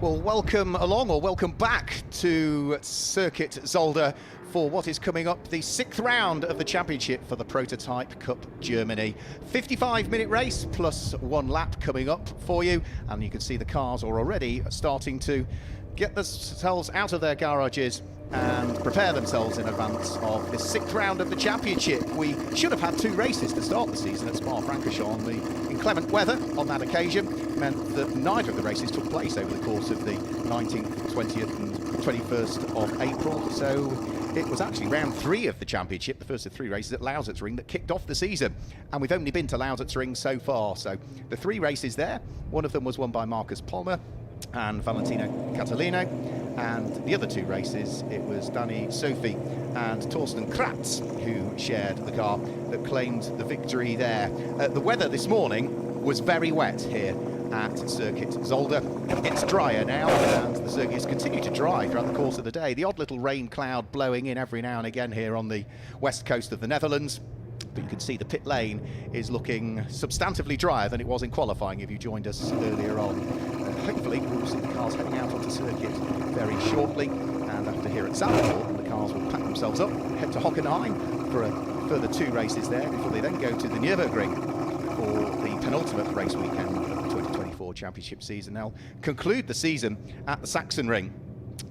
Well, welcome along, or welcome back to Circuit Zolder for what is coming up, the 6th round of the championship for the Prototype Cup Germany. 55-minute race plus 1 lap coming up for you, and you can see the cars are already starting to get themselves out of their garages and prepare themselves in advance of this 6th round of the championship. We should have had 2 races to start the season at Spa-Francorchamps. The inclement weather on that occasion meant that neither of the races took place over the course of the 19th, 20th and 21st of April. So it was actually round 3 of the championship, the first of 3 races at Lausitzring, that kicked off the season. And we've only been to Lausitzring so far. So the 3 races there, one of them was won by Marcus Palmer and Valentino Catalino, and the other 2 races, it was Danny Sophie and Torsten Kratz who shared the car that claimed the victory there. The weather this morning was very wet here at Circuit Zolder. It's drier now, and the circuit has continued to dry throughout the course of the day. The odd little rain cloud blowing in every now and again here on the west coast of the Netherlands. But you can see the pit lane is looking substantively drier than it was in qualifying if you joined us earlier on. Hopefully we'll see the cars heading out onto circuit very shortly, and after here at Zandvoort, the cars will pack themselves up, head to Hockenheim for a further 2 races there before they then go to the Nürburgring for the penultimate race weekend of the 2024 championship season. They'll conclude the season at the Sachsenring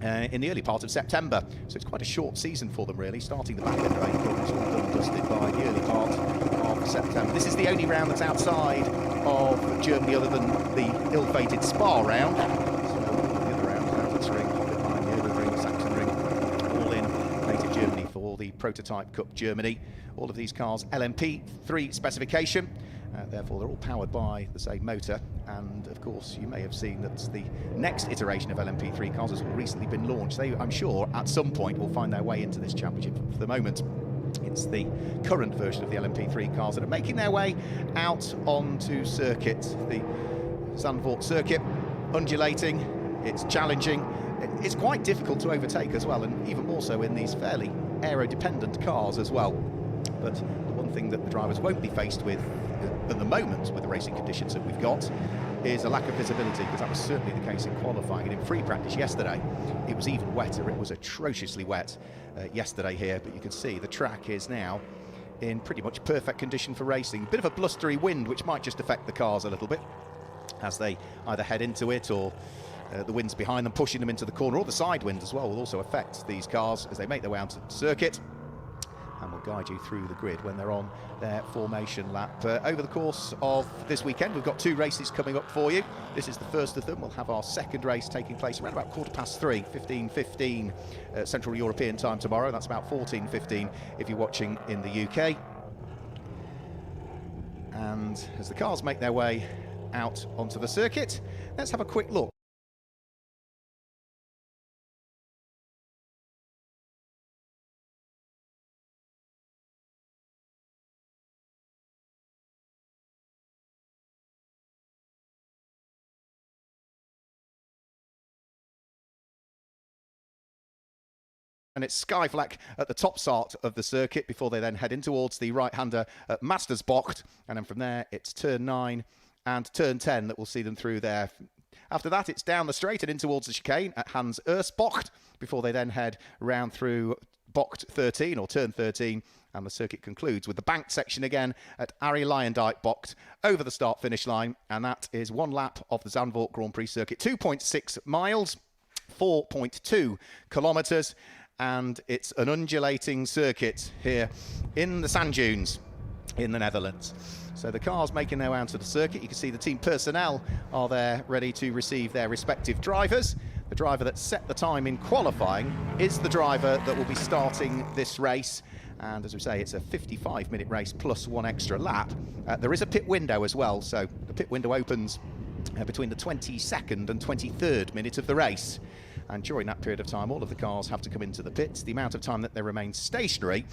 in the early part of September, so it's quite a short season for them really, starting the back end of April, it's all done and dusted by the early part of September. This is the only round that's outside of Germany other than the ill-fated Spa round. So the other round, Lausitzring, Hockenheim, Nürburgring, Sachsenring, all in native Germany for the Prototype Cup Germany. All of these cars LMP3 specification. Therefore, they're all powered by the same motor, and of course you may have seen that the next iteration of LMP3 cars has recently been launched. They, I'm sure, at some point will find their way into this championship. For the moment, it's the current version of the LMP3 cars that are making their way out onto circuit. The Zandvoort circuit, undulating, it's challenging, it's quite difficult to overtake as well, and even more so in these fairly aero-dependent cars as well. But the one thing that the drivers won't be faced with at the moment, with the racing conditions that we've got, is a lack of visibility, because that was certainly the case in qualifying. And in free practice yesterday, it was even wetter. It was atrociously wet yesterday here, but you can see the track is now in pretty much perfect condition for racing. A bit of a blustery wind, which might just affect the cars a little bit as they either head into it, or the wind's behind them pushing them into the corner, or the side wind as well will also affect these cars as they make their way onto the circuit. And will guide you through the grid when they're on their formation lap. Over the course of this weekend, we've got 2 races coming up for you. This is the first of them. We'll have our second race taking place around about 3:15, 15:15 Central European time tomorrow. That's about 14:15 if you're watching in the UK. And as the cars make their way out onto the circuit, let's have a quick look. And it's Skyfleck at the top start of the circuit before they then head in towards the right-hander at Mastersbocht. And then from there, it's turn 9 and turn 10 that will see them through there. After that, it's down the straight and in towards the chicane at Hans Ersbocht before they then head round through Bocht 13 or turn 13. And the circuit concludes with the banked section again at Arie Luyendyk Bocht over the start-finish line. And that is 1 lap of the Zandvoort Grand Prix circuit, 2.6 miles, 4.2 kilometres. And it's an undulating circuit here in the sand dunes in the Netherlands. So the cars making their way onto the circuit. You can see the team personnel are there ready to receive their respective drivers. The driver that set the time in qualifying is the driver that will be starting this race. And as we say, it's a 55-minute race plus 1 extra lap. There is a pit window as well, so the pit window opens between the 22nd and 23rd minute of the race. And during that period of time, all of the cars have to come into the pits. The amount of time that they remain stationary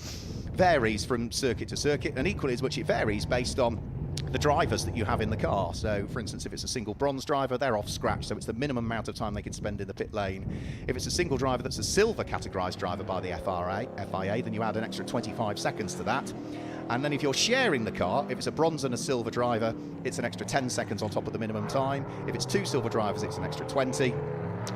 varies from circuit to circuit, and equally as much it varies based on the drivers that you have in the car. So, for instance, if it's a single bronze driver, they're off scratch, so it's the minimum amount of time they can spend in the pit lane. If it's a single driver that's a silver categorised driver by the FIA, then you add an extra 25 seconds to that. And then if you're sharing the car, if it's a bronze and a silver driver, it's an extra 10 seconds on top of the minimum time. If it's 2 silver drivers, it's an extra 20.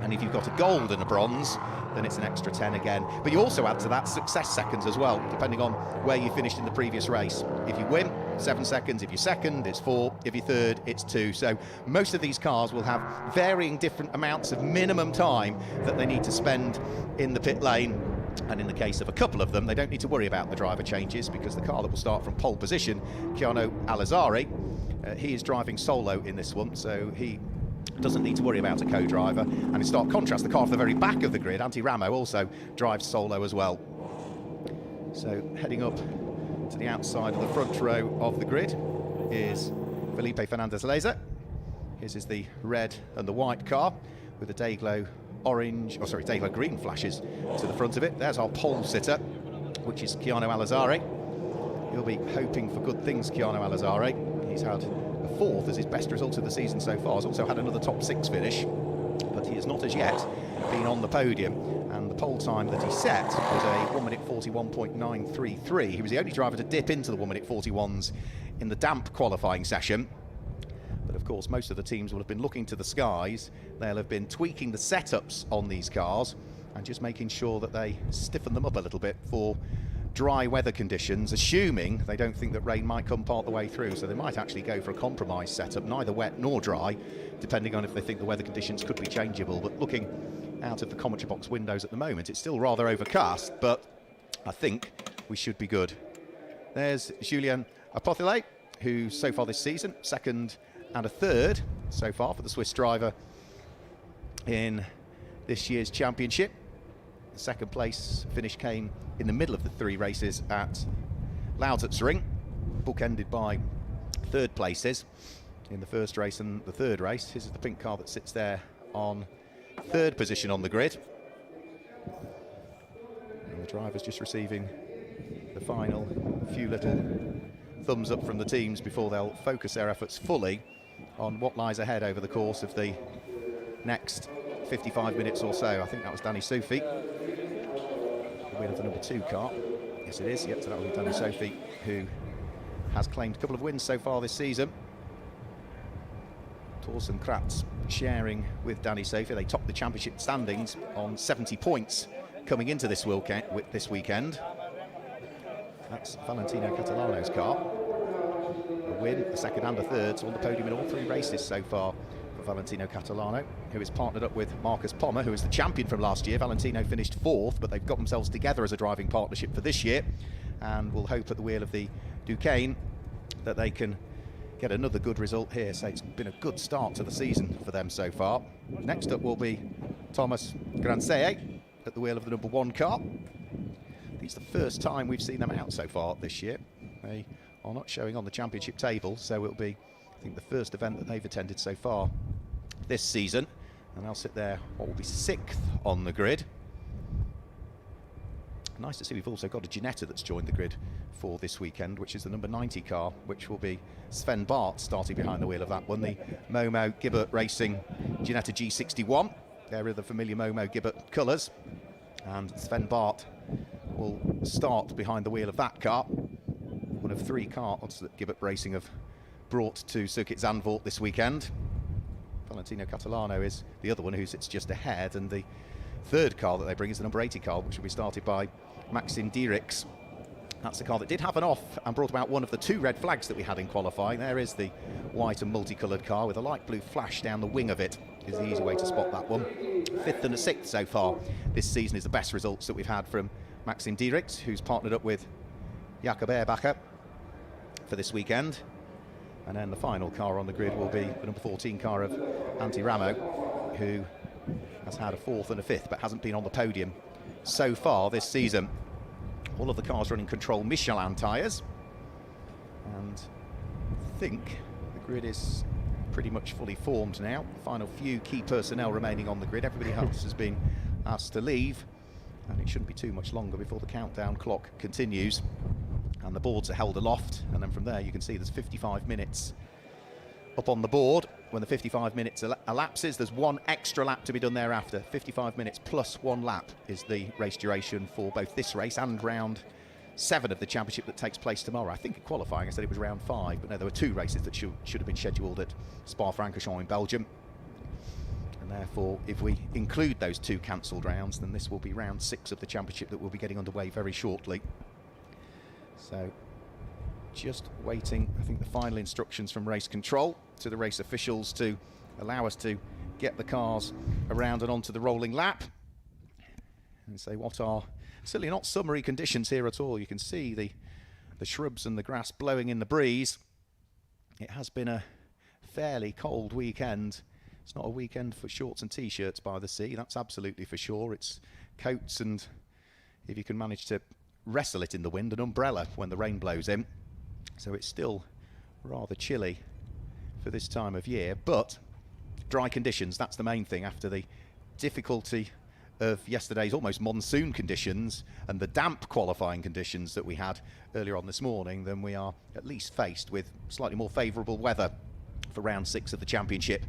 And if you've got a gold and a bronze, then it's an extra 10 again. But you also add to that success seconds as well, depending on where you finished in the previous race. If you win, 7 seconds. If you're second, it's 4. If you're third, it's 2. So most of these cars will have varying different amounts of minimum time that they need to spend in the pit lane. And in the case of a couple of them, they don't need to worry about the driver changes, because the car that will start from pole position, Keanu Alizari, he is driving solo in this one, so he doesn't need to worry about a co-driver. And in stark contrast, the car off the very back of the grid, Antti Ramo, also drives solo as well. So heading up to the outside of the front row of the grid is Felipe Fernandez-Leza. His is the red and the white car with the Dayglow Dayglow green flashes to the front of it. There's our pole sitter, which is Keanu Alizari. He'll be hoping for good things, Keanu Alizari. He's had a 4th as his best result of the season so far. He's also had another top 6 finish, but he has not as yet been on the podium. And the pole time that he set was a 1 minute 41.933. He was the only driver to dip into the 1 minute 41s in the damp qualifying session. But of course, most of the teams will have been looking to the skies. They'll have been tweaking the setups on these cars and just making sure that they stiffen them up a little bit for dry weather conditions, assuming they don't think that rain might come part the way through. So they might actually go for a compromise setup, neither wet nor dry, depending on if they think the weather conditions could be changeable. But looking out of the commentary box windows at the moment, it's still rather overcast, but I think we should be good. There's Julien Apothile, who so far this season, 2nd and a 3rd so far for the Swiss driver in this year's championship. The 2nd place finish came in the middle of the 3 races at Lausitzring, bookended by 3rd places in the 1st race and the 3rd race. This is the pink car that sits there on 3rd position on the grid. And the driver's just receiving the final few little thumbs up from the teams before they'll focus their efforts fully on what lies ahead over the course of the next 55 minutes or so. I think that was Danny Soufi, the win of the number 2 car. Yes, it is. Yep, so that will be Danny Soufi, who has claimed a couple of wins so far this season. Torsten Kratz sharing with Danny Soufi. They topped the championship standings on 70 points coming into this weekend. That's Valentino Catalano's car. A win, a 2nd and a 3rd, so on the podium in all 3 races so far for Valentino Catalano, who is partnered up with Marcus Pommer, who is the champion from last year. Valentino finished 4th, but they've got themselves together as a driving partnership for this year, and will hope at the wheel of the Duquesne that they can get another good result here. So it's been a good start to the season for them so far. Next up will be Thomas Grancey at the wheel of the number 1 car. It's the first time we've seen them out so far this year. They are not showing on the championship table, so it'll be, I think, the first event that they've attended so far this season. And they'll sit there, what will be 6th on the grid. Nice to see we've also got a Ginetta that's joined the grid for this weekend, which is the number 90 car, which will be Sven Bart starting behind the wheel of that one. The Momo Gibbert Racing Ginetta G61. They're the familiar Momo Gibbert colours. And Sven Bart will start behind the wheel of that car. One of 3 cars that Gibbert Racing have brought to Circuit Zandvoort this weekend. Valentino Catalano is the other one who sits just ahead, and the 3rd car that they bring is the number 80 car, which will be started by Maxim Dierix. That's the car that did have an off and brought about one of the 2 red flags that we had in qualifying. There is the white and multicoloured car with a light blue flash down the wing of it. Is the easy way to spot that one. 5th and a 6th so far this season is the best results that we've had from Maxim Dierix, who's partnered up with Jakob Ehrbacher for this weekend. And then the final car on the grid will be the number 14 car of Antti Ramo, who has had a 4th and a 5th but hasn't been on the podium so far this season. All of the cars running Control Michelin tyres, and I think the grid is pretty much fully formed now. The final few key personnel remaining on the grid. Everybody else has been asked to leave, and it shouldn't be too much longer before the countdown clock continues and the boards are held aloft, and then from there you can see there's 55 minutes up on the board. When the 55 minutes elapses, there's 1 extra lap to be done thereafter. 55 minutes plus 1 lap is the race duration for both this race and round 7 of the championship that takes place tomorrow. I think in qualifying I said it was round 5, but no, there were 2 races that should have been scheduled at Spa-Francorchamps in Belgium. And therefore, if we include those 2 cancelled rounds, then this will be round 6 of the championship that will be getting underway very shortly. So, just waiting, I think, the final instructions from race control to the race officials to allow us to get the cars around and onto the rolling lap. And say what are certainly not summery conditions here at all. You can see the shrubs and the grass blowing in the breeze. It has been a fairly cold weekend. It's not a weekend for shorts and t-shirts by the sea, that's absolutely for sure. It's coats and, if you can manage to wrestle it in the wind, an umbrella when the rain blows in. So it's still rather chilly for this time of year, but dry conditions, that's the main thing. After the difficulty of yesterday's almost monsoon conditions and the damp qualifying conditions that we had earlier on this morning, then we are at least faced with slightly more favourable weather for round 6 of the championship.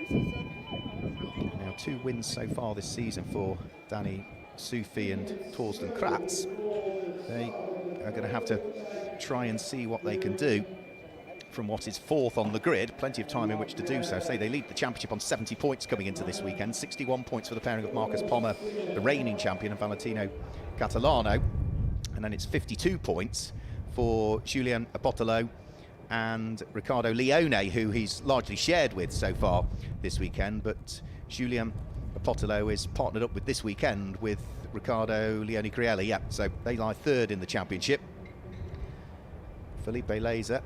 Now 2 wins so far this season for Danny Soufi and Torsten Kratz. They are going to have to try and see what they can do from what is 4th on the grid. Plenty of time in which to do so. Say they lead the championship on 70 points coming into this weekend. 61 points for the pairing of Marcus Pommer, the reigning champion, and Valentino Catalano. And then it's 52 points for Julien Apotolo and Riccardo Leone, who he's largely shared with so far this weekend. But Julien Apotolo is partnered up with this weekend with Riccardo Leone Crielli. Yeah, so they lie 3rd in the championship. Felipe Laser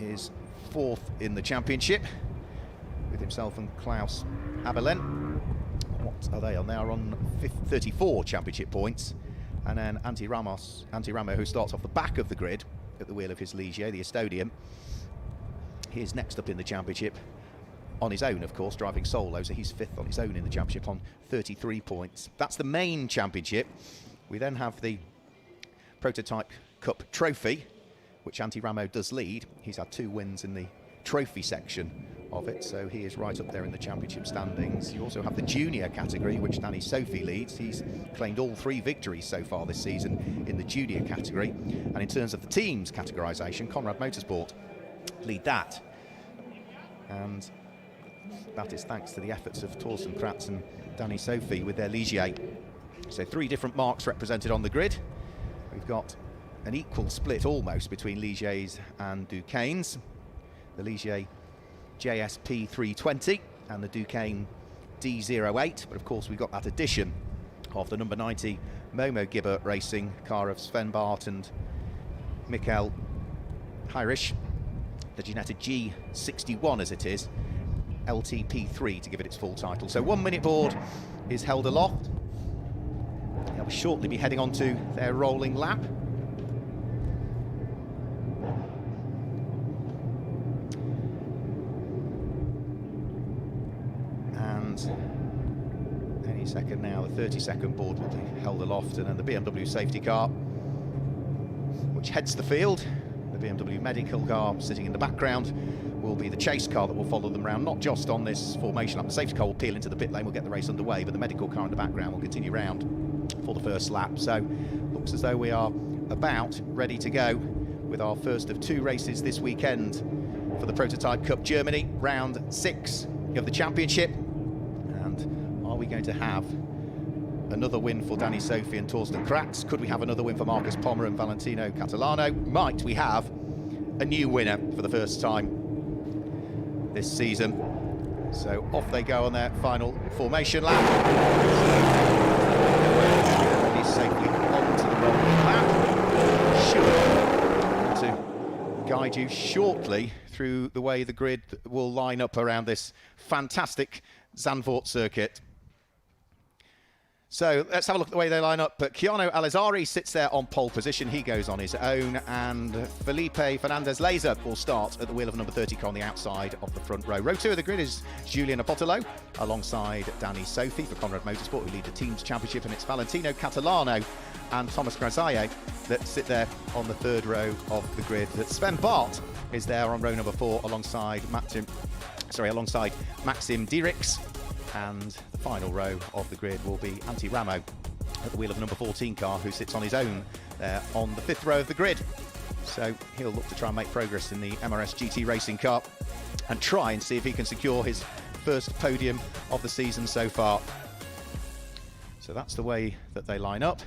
is 4th in the championship with himself and Klaus Abelen. What are they on? They are on 34 championship points. And then Antti Ramo, who starts off the back of the grid at the wheel of his Ligier, the Estonian, he is next up in the championship on his own, of course, driving solo, so he's 5th on his own in the championship on 33 points. That's the main championship. We then have the Prototype Cup Trophy, which Antti Ramo does lead. He's had 2 wins in the trophy section of it, so he is right up there in the championship standings. You also have the junior category, which Danny Soufi leads. He's claimed all 3 victories so far this season in the junior category. And in terms of the team's categorisation, Conrad Motorsport lead that. And that is thanks to the efforts of Torsten Kratz and Danny Soufi with their Ligier. So 3 different marks represented on the grid. We've got an equal split almost between Ligiers and Duquesnes. The Ligier JSP 320 and the Duquesne D08, but of course we've got that addition of the number 90 Momo Gibbert Racing car of Sven Bart and Mikael Heirisch, the Ginetta G61 as it is, LTP3 to give it its full title. So 1 minute board is held aloft. They'll shortly be heading on to their rolling lap. Any second now, the 30-second board will be held aloft, and then the BMW safety car, which heads the field, the BMW medical car sitting in the background, will be the chase car that will follow them round, not just on this formation lap. The safety car will peel into the pit lane, we'll get the race underway, but the medical car in the background will continue round for the first lap. So, looks as though we are about ready to go with our first of 2 races this weekend for the Prototype Cup Germany, round 6 of the championship. And are we going to have another win for Danny Soufi and Torsten Kratz? Could we have another win for Marcus Pommer and Valentino Catalano? Might we have a new winner for the first time this season? So off they go on their final formation lap. He's safely onto the rolling lap. Sure. To guide you shortly through the way the grid will line up around this fantastic Zandvoort circuit. So let's have a look at the way they line up. But Keanu Alizari sits there on pole position. He goes on his own. And Felipe Fernandez-Laser will start at the wheel of number 30 car on the outside of the front row. Row 2 of the grid is Julien Apotolo alongside Danny Soufi for Conrad Motorsport, who lead the team's championship. And it's Valentino Catalano and Thomas Graziaye that sit there on the 3rd row of the grid. That Sven Bart is there on row number 4 alongside Maxim Dierix. And the final row of the grid will be Antti Ramo at the wheel of the number 14 car, who sits on his own there on the 5th row of the grid. So he'll look to try and make progress in the MRS GT racing car and try and see if he can secure his first podium of the season so far. So that's the way that they line up.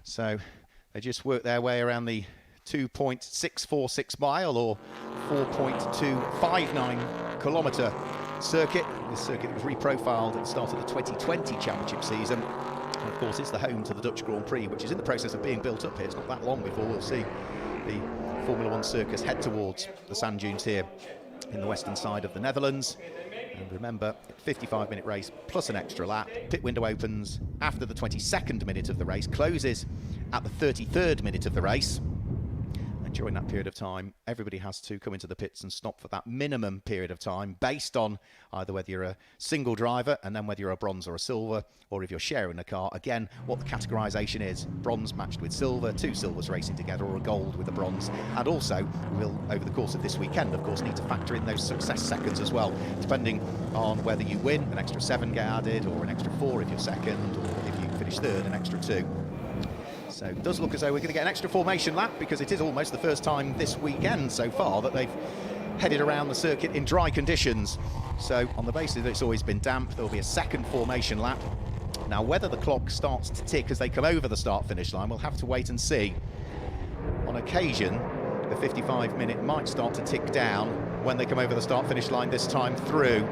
So they just work their way around the 2.646 mile or 4.259 kilometre circuit. This circuit was reprofiled at the start of the 2020 championship season. And of course, it's the home to the Dutch Grand Prix, which is in the process of being built up here. It's not that long before we'll see the Formula One circus head towards the sand dunes here in the western side of the Netherlands. And remember, 55-minute race plus an extra lap. Pit window opens after the 22nd minute of the race, closes at the 33rd minute of the race. And during that period of time, everybody has to come into the pits and stop for that minimum period of time based on either whether you're a single driver and then whether you're a bronze or a silver, or if you're sharing a car, again, what the categorisation is. Bronze matched with silver, 2 silvers racing together, or a gold with a bronze. And also, we'll, over the course of this weekend, of course, need to factor in those success seconds as well, depending on whether you win, an extra 7 get added, or an extra 4 if you're second, or if you finish third, an extra 2. So it does look as though we're going to get an extra formation lap, because it is almost the first time this weekend so far that they've headed around the circuit in dry conditions. So on the basis that it's always been damp, there'll be a second formation lap. Now, whether the clock starts to tick as they come over the start-finish line, we'll have to wait and see. On occasion, the 55-minute might start to tick down when they come over the start-finish line this time through,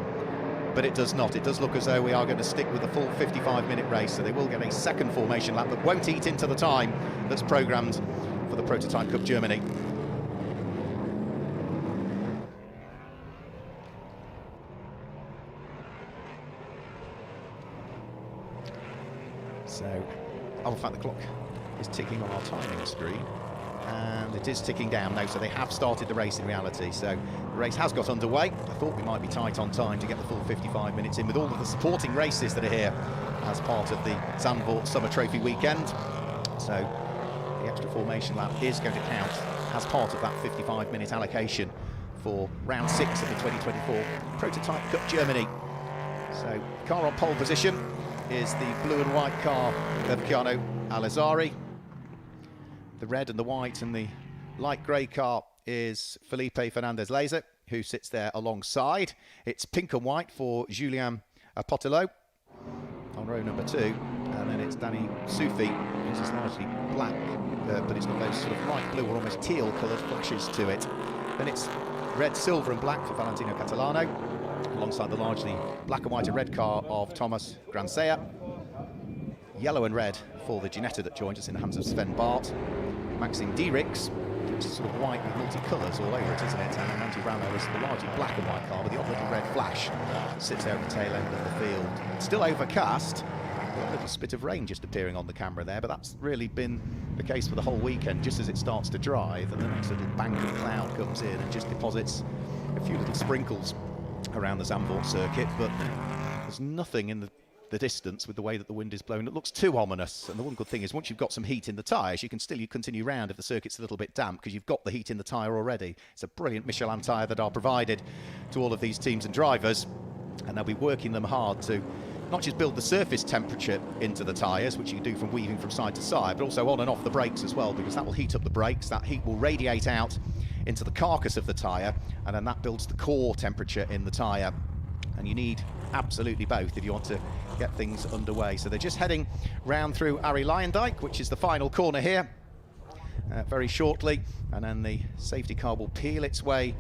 but it does not. It does look as though we are going to stick with the full 55-minute race, so they will get a second formation lap that won't eat into the time that's programmed for the Prototype Cup Germany. So, in fact, the clock is ticking on our timing screen, and it is ticking down now, so they have started the race in reality. So the race has got underway. I thought we might be tight on time to get the full 55 minutes in with all of the supporting races that are here as part of the Zandvoort Summer Trophy weekend. So the extra formation lap is going to count as part of that 55-minute allocation for round 6 of the 2024 Prototype Cup Germany. So car on pole position is the blue and white car of Keanu Alizari. The red and the white and the light grey car is Felipe Fernandez-Laser, who sits there alongside. It's pink and white for Julien Potelot on row number 2. And then it's Danny Soufi, who's is largely black, but it's got those sort of light blue or almost teal coloured flashes to it. Then it's red, silver and black for Valentino Catalano, alongside the largely black and white and red car of Thomas Grandsea. Yellow and red for the Ginetta that joined us in the hands of Sven Bart. Maxime Dierix, which is sort of white with multi-colours all over it, isn't it? And Andy Ramo is the largely black and white car with the odd little red flash that sits there at the tail end of the field. It's still overcast, a little spit of rain just appearing on the camera there, but that's really been the case for the whole weekend. Just as it starts to dry, then the next little bank of cloud comes in and just deposits a few little sprinkles around the Zandvoort circuit, but there's nothing in the distance with the way that the wind is blowing that looks too ominous. And the one good thing is once you've got some heat in the tyres, you can still continue round if the circuit's a little bit damp, because you've got the heat in the tyre already. It's a brilliant Michelin tyre that are provided to all of these teams and drivers, and they'll be working them hard to not just build the surface temperature into the tyres, which you can do from weaving from side to side, but also on and off the brakes as well, because that will heat up the brakes. That heat will radiate out into the carcass of the tyre, and then that builds the core temperature in the tyre. And you need absolutely both if you want to get things underway. So they're just heading round through Arie Luijendijk, which is the final corner here, very shortly, and then the safety car will peel its way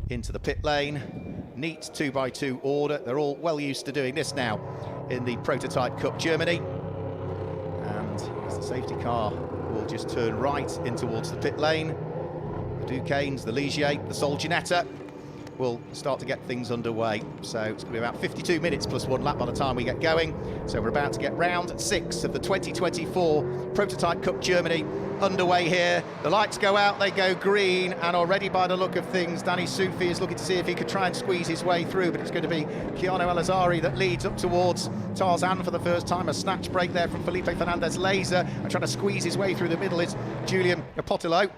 into the pit lane. Neat 2x2 order. They're all well used to doing this now in the Prototype Cup Germany. And as the safety car will just turn right in towards the pit lane, the Duquesnes, the Ligier, the Sol Ginetta will start to get things underway. So it's going to be about 52 minutes plus 1 lap by the time we get going. So we're about to get round 6 of the 2024 Prototype Cup Germany underway here. The lights go out, they go green, and already by the look of things, Danny Soufi is looking to see if he could try and squeeze his way through, but it's going to be Keanu Alizari that leads up towards Tarzan for the first time. A snatch break there from Felipe Fernandez-Laser, and trying to squeeze his way through the middle is Julien Potelot.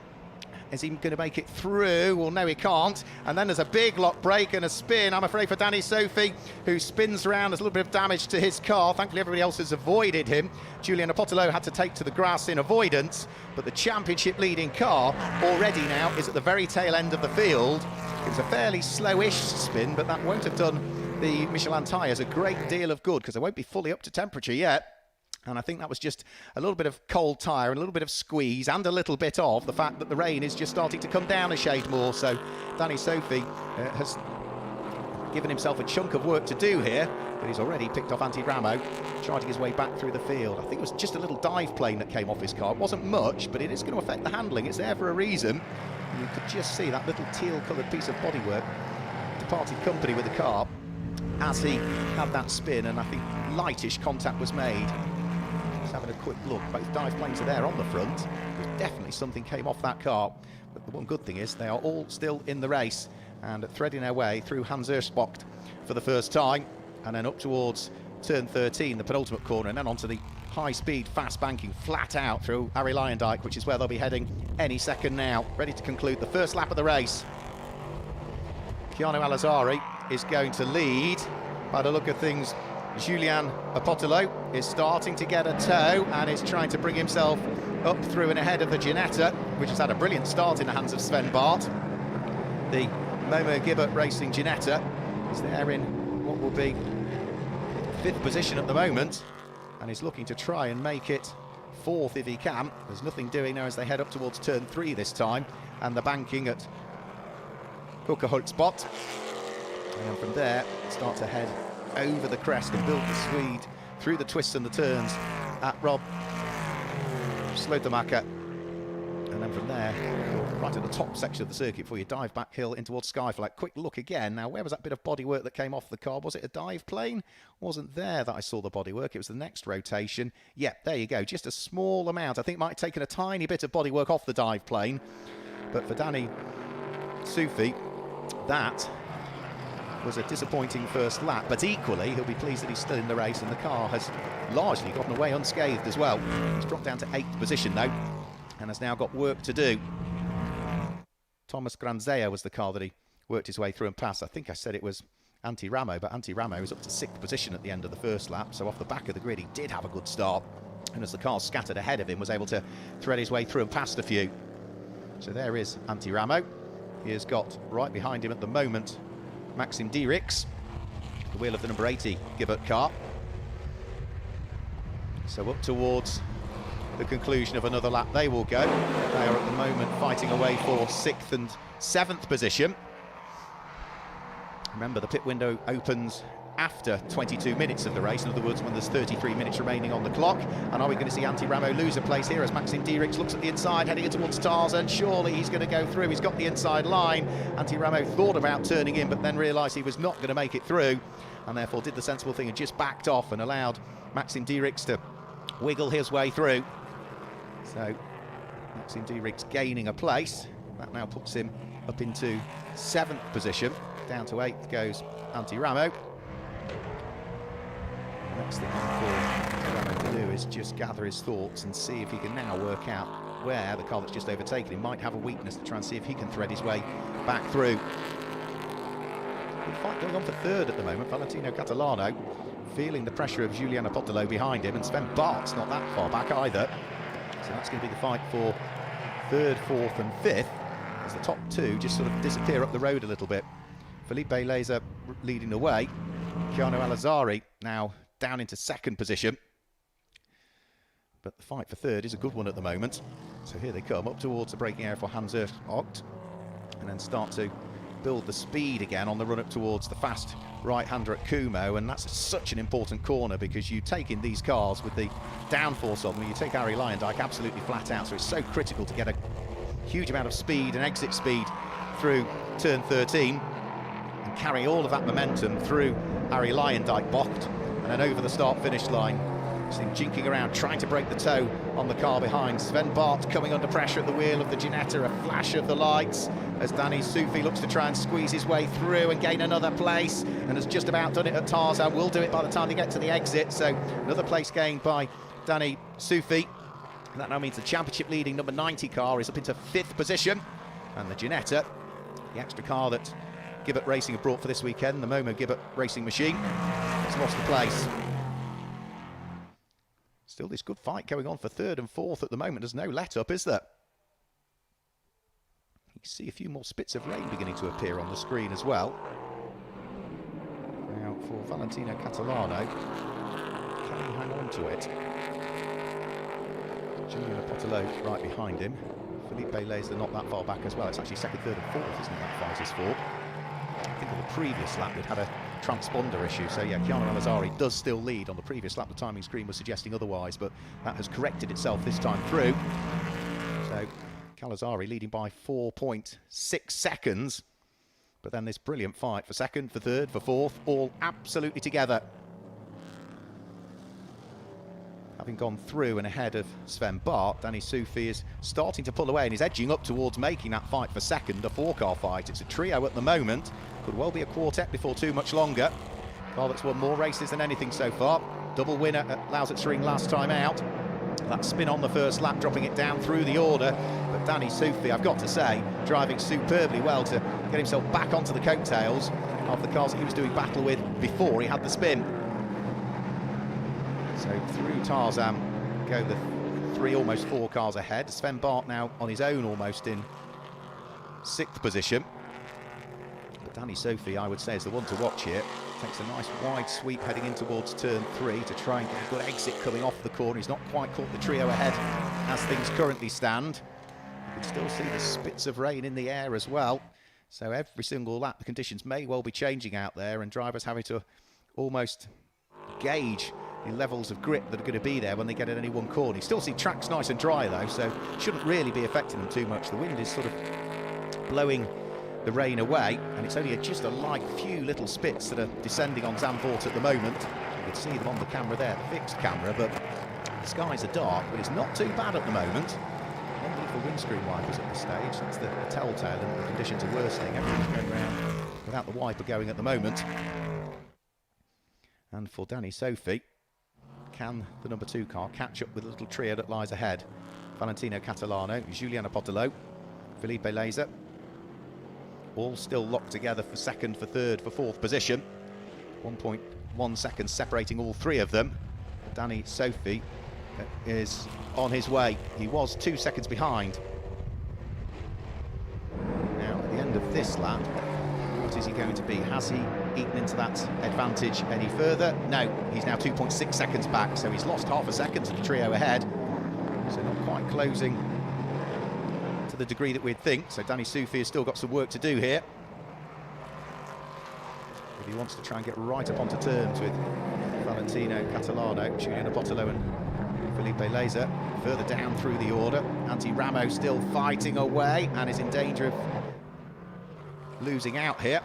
Is he going to make it through? Well, no, he can't. And then there's a big lock break and a spin, I'm afraid, for Danny Sophie, who spins around. There's a little bit of damage to his car. Thankfully, everybody else has avoided him. Julian Apotolo had to take to the grass in avoidance, but the championship-leading car already now is at the very tail end of the field. It was a fairly slowish spin, but that won't have done the Michelin tyres a great deal of good because they won't be fully up to temperature yet. And I think that was just a little bit of cold tyre and a little bit of squeeze and a little bit of the fact that the rain is just starting to come down a shade more. So Danny Sophie has given himself a chunk of work to do here, but he's already picked off Antti Ramo, charging his way back through the field. I think it was just a little dive plane that came off his car. It wasn't much, but it is going to affect the handling. It's there for a reason. And you could just see that little teal-coloured piece of bodywork departed company with the car as he had that spin, and I think lightish contact was made. Just having a quick look, both dive planes are there on the front. There's definitely something came off that car, but the one good thing is they are all still in the race and threading their way through Hans Ersbocht for the first time, and then up towards turn 13, the penultimate corner, and then onto the high-speed, fast banking flat out through Arie Luyendyk, which is where they'll be heading any second now, ready to conclude the first lap of the race. Keanu Alazari is going to lead. By the look of things, Julian Apotolo is starting to get a tow and is trying to bring himself up through and ahead of the Ginetta, which has had a brilliant start in the hands of Sven Bart. The Momo Gibbert Racing Ginetta is there in what will be 5th position at the moment, and is looking to try and make it 4th if he can. There's nothing doing now as they head up towards turn 3 this time, and the banking at Hookerholzbot. And from there, start to head over the crest and build the Swede through the twists and the turns at Rob Slotemacher. And then from there, right at the top section of the circuit before you dive back hill in towards Skyflight. Quick look again. Now, where was that bit of bodywork that came off the car? Was it a dive plane? Wasn't there that I saw the bodywork. It was the next rotation. Yeah, there you go. Just a small amount. I think it might have taken a tiny bit of bodywork off the dive plane. But for Danny Sophie, that was a disappointing first lap, but equally he'll be pleased that he's still in the race, and the car has largely gotten away unscathed as well. He's dropped down to 8th position though, and has now got work to do. Thomas Granzea was the car that he worked his way through and passed. I think I said it was Antti Ramo, but Antti Ramo was up to 6th position at the end of the first lap, so off the back of the grid he did have a good start, and as the car scattered ahead of him was able to thread his way through and past a few. So there is Antti Ramo. He has got right behind him at the moment Maxim Dierix, the wheel of the number 80 Gibbert car. So up towards the conclusion of another lap they will go. They are at the moment fighting away for 6th and 7th position. Remember, the pit window opens after 22 minutes of the race, in other words when there's 33 minutes remaining on the clock. And are we going to see Antti Ramo lose a place here as Maxim Dierix looks at the inside, heading in towards Tarzan? Surely he's going to go through. He's got the inside line. Antti Ramo thought about turning in, but then realised he was not going to make it through, and therefore did the sensible thing and just backed off and allowed Maxim Dierix to wiggle his way through. So Maxim Dierix gaining a place. That now puts him up into 7th position. Down to 8th goes Antti Ramo. Next thing for Ramo to do is just gather his thoughts and see if he can now work out where the car that's just overtaken him might have a weakness, to try and see if he can thread his way back through. Good fight going on for 3rd at the moment. Valentino Catalano feeling the pressure of Julian Apotolo behind him, and Sven Bart's not that far back either. So that's going to be the fight for 3rd, 4th and 5th, as the top 2 just sort of disappear up the road a little bit. Felipe Laser leading the way. Keanu Alazari now down into 2nd position. But the fight for 3rd is a good one at the moment. So here they come up towards the braking area for Hans Ersbocht, and then start to build the speed again on the run up towards the fast right-hander at Kumo. And that's such an important corner, because you take in these cars with the downforce of them, you take Arie Luyendyk absolutely flat out, so it's so critical to get a huge amount of speed and exit speed through turn 13 and carry all of that momentum through Arie Luyendyk bocht and then over the start-finish line. See him jinking around, trying to break the toe on the car behind. Sven Bart coming under pressure at the wheel of the Ginetta, a flash of the lights as Danny Sophie looks to try and squeeze his way through and gain another place, and has just about done it at Tarzan. Will do it by the time they get to the exit, so another place gained by Danny Sophie. And that now means the championship leading number 90 car is up into 5th position. And the Ginetta, the extra car that Gibbet Racing have brought for this weekend, the Momo Gibbet Racing machine, has lost the place. Still this good fight going on for third and fourth at the moment. There's no let-up, is there? You see a few more spits of rain beginning to appear on the screen as well. Now for Valentino Catalano, can he hang on to it? Julian Apostolo right behind him. Felipe Laser not that far back as well. It's actually second, third and fourth, isn't it, that fight is for? I think on the previous lap we'd had a transponder issue, so yeah, Chiara Malazari does still lead. On the previous lap the timing screen was suggesting otherwise, but that has corrected itself this time through. So Calazari leading by 4.6 seconds, but then this brilliant fight for second, for third, for fourth, all absolutely together. Having gone through and ahead of Sven Bart, Danny Sufi is starting to pull away and is edging up towards making that fight for second, a four-car fight. It's a trio at the moment, could well be a quartet before too much longer. Car that's won more races than anything so far. Double winner at Lausitzring last time out. That spin on the first lap, dropping it down through the order. But Danny Sufi, I've got to say, driving superbly well to get himself back onto the coattails of the cars that he was doing battle with before he had the spin. So through Tarzan go the three, almost four cars ahead. Sven Bart now on his own, almost in sixth position. But Danny Sufi, I would say, is the one to watch here. Takes a nice wide sweep heading in towards turn 3 to try and get a good exit coming off the corner. He's not quite caught the trio ahead as things currently stand. You can still see the spits of rain in the air as well. So every single lap the conditions may well be changing out there, and drivers having to almost gauge the levels of grip that are going to be there when they get at any one corner. You still see tracks nice and dry though, so shouldn't really be affecting them too much. The wind is sort of blowing the rain away, and it's only just a light few little spits that are descending on Zandvoort at the moment. You can see them on the camera there, the fixed camera, but the skies are dark, but it's not too bad at the moment. No need for windscreen wipers at this stage. That's the telltale, and the conditions are worsening. Everything's going around without the wiper going at the moment. And for Danny Sufi, can the number 2 car catch up with the little trio that lies ahead? Valentino Catalano, Julian Apostolo, Felipe Laser, all still locked together for second, for third, for fourth position. 1.1 seconds separating all three of them. Danny Sufi is on his way. He was 2 seconds behind. Now, at the end of this lap, what is he going to be? Has he eaten into that advantage any further? No, he's now 2.6 seconds back, so he's lost half a second to the trio ahead. So not quite closing to the degree that we'd think. So Danny Sufi has still got some work to do here. If he wants to try and get right up onto terms with Valentino Catalano, Julian Apostolo and Felipe Laser. Further down through the order, Antti Ramo still fighting away and is in danger of losing out here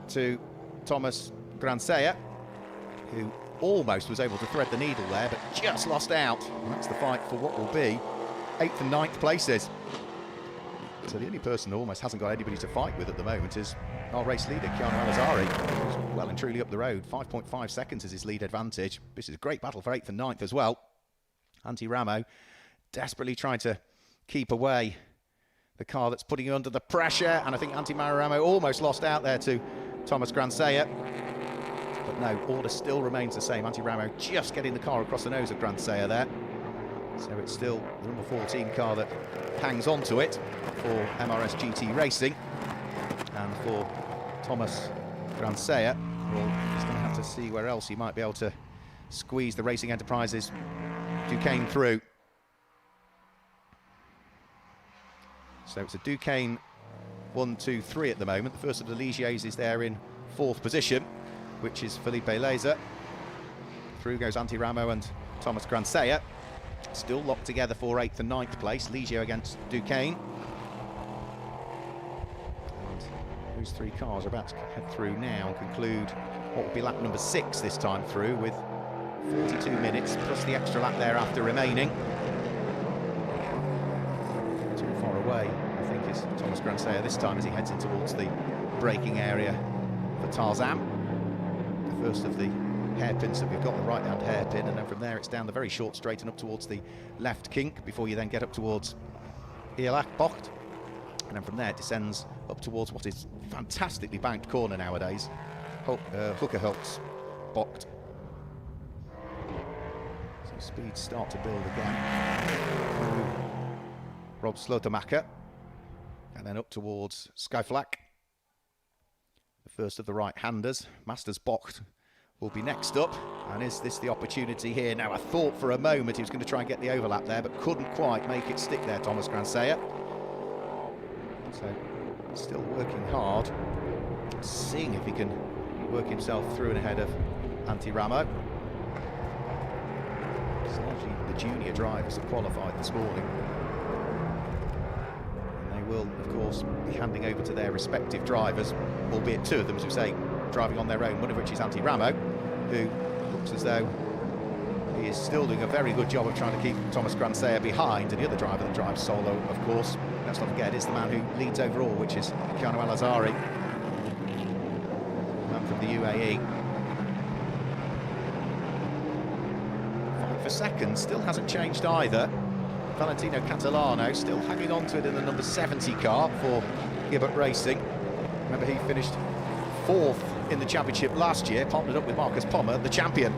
to Thomas Granseya, who almost was able to thread the needle there, but just lost out. And that's the fight for what will be 8th and 9th places. So the only person who almost hasn't got anybody to fight with at the moment is our race leader, Chiara Malazari, who's well and truly up the road. 5.5 seconds is his lead advantage. This is a great battle for 8th and 9th as well. Antti Ramo desperately trying to keep away the car that's putting you under the pressure, and I think Antti Ramo almost lost out there to Thomas Granseya. But no, order still remains the same. Antti Ramo just getting the car across the nose of Granseya there. So it's still the number 14 car that hangs on to it for MRS GT Racing. And for Thomas Granseya, we'll still have to see where else he might be able to squeeze the Racing Enterprises Duqueine through. So it's a Duqueine 1, 2, 3 at the moment. The first of the Ligiers is there in 4th position, which is Felipe Laser. Through goes Antti Ramo and Thomas Granseya. Still locked together for 8th and 9th place. Ligier against Duqueine. And those 3 cars are about to head through now and conclude what will be lap number 6 this time through, with 42 minutes plus the extra lap thereafter remaining. Too far away, I think, is Thomas Granseya this time as he heads in towards the braking area for Tarzan. The first of the hairpins that we've got, the right-hand hairpin, and then from there it's down the very short straight and up towards the left kink before you then get up towards Eelachbocht. And then from there it descends up towards what is fantastically banked corner nowadays. Hooker Hult's bocked. So speeds start to build again. Rob Slotemacher. And then up towards Skyflak. The first of the right-handers. Masters bocked will be next up. And is this the opportunity here? Now, I thought for a moment he was going to try and get the overlap there, but couldn't quite make it stick there, Thomas Grandseier. So, still working hard, seeing if he can work himself through and ahead of Antti Ramo. It's largely the junior drivers that qualified this morning. And they will, of course, be handing over to their respective drivers, albeit two of them, as we say, driving on their own, one of which is Antti Ramo, who looks as though he is still doing a very good job of trying to keep Thomas Grandseier behind, and the other driver that drives solo, of course, let's not forget, is the man who leads overall, which is Kiano Al-Azari, man from the UAE. Fight for second, still hasn't changed either. Valentino Catalano still hanging on to it in the number 70 car for Gibbert Racing. Remember, he finished 4th in the championship last year, partnered up with Marcus Pommer, the champion.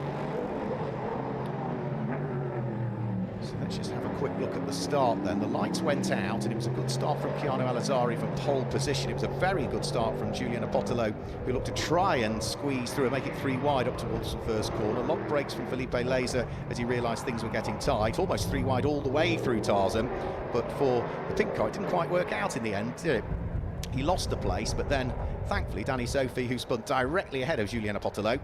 So let's just have a quick look at the start then. The lights went out and it was a good start from Kiano Al-Azari from pole position. It was a very good start from Julian Apotolo, who looked to try and squeeze through and make it 3 wide up towards the first corner. Lock brakes from Felipe Laser as he realised things were getting tight. Almost 3 wide all the way through Tarzan, but for the pink car it didn't quite work out in the end, did it? He lost the place, but then thankfully Danny Sophie, who spun directly ahead of Julian Apotolo,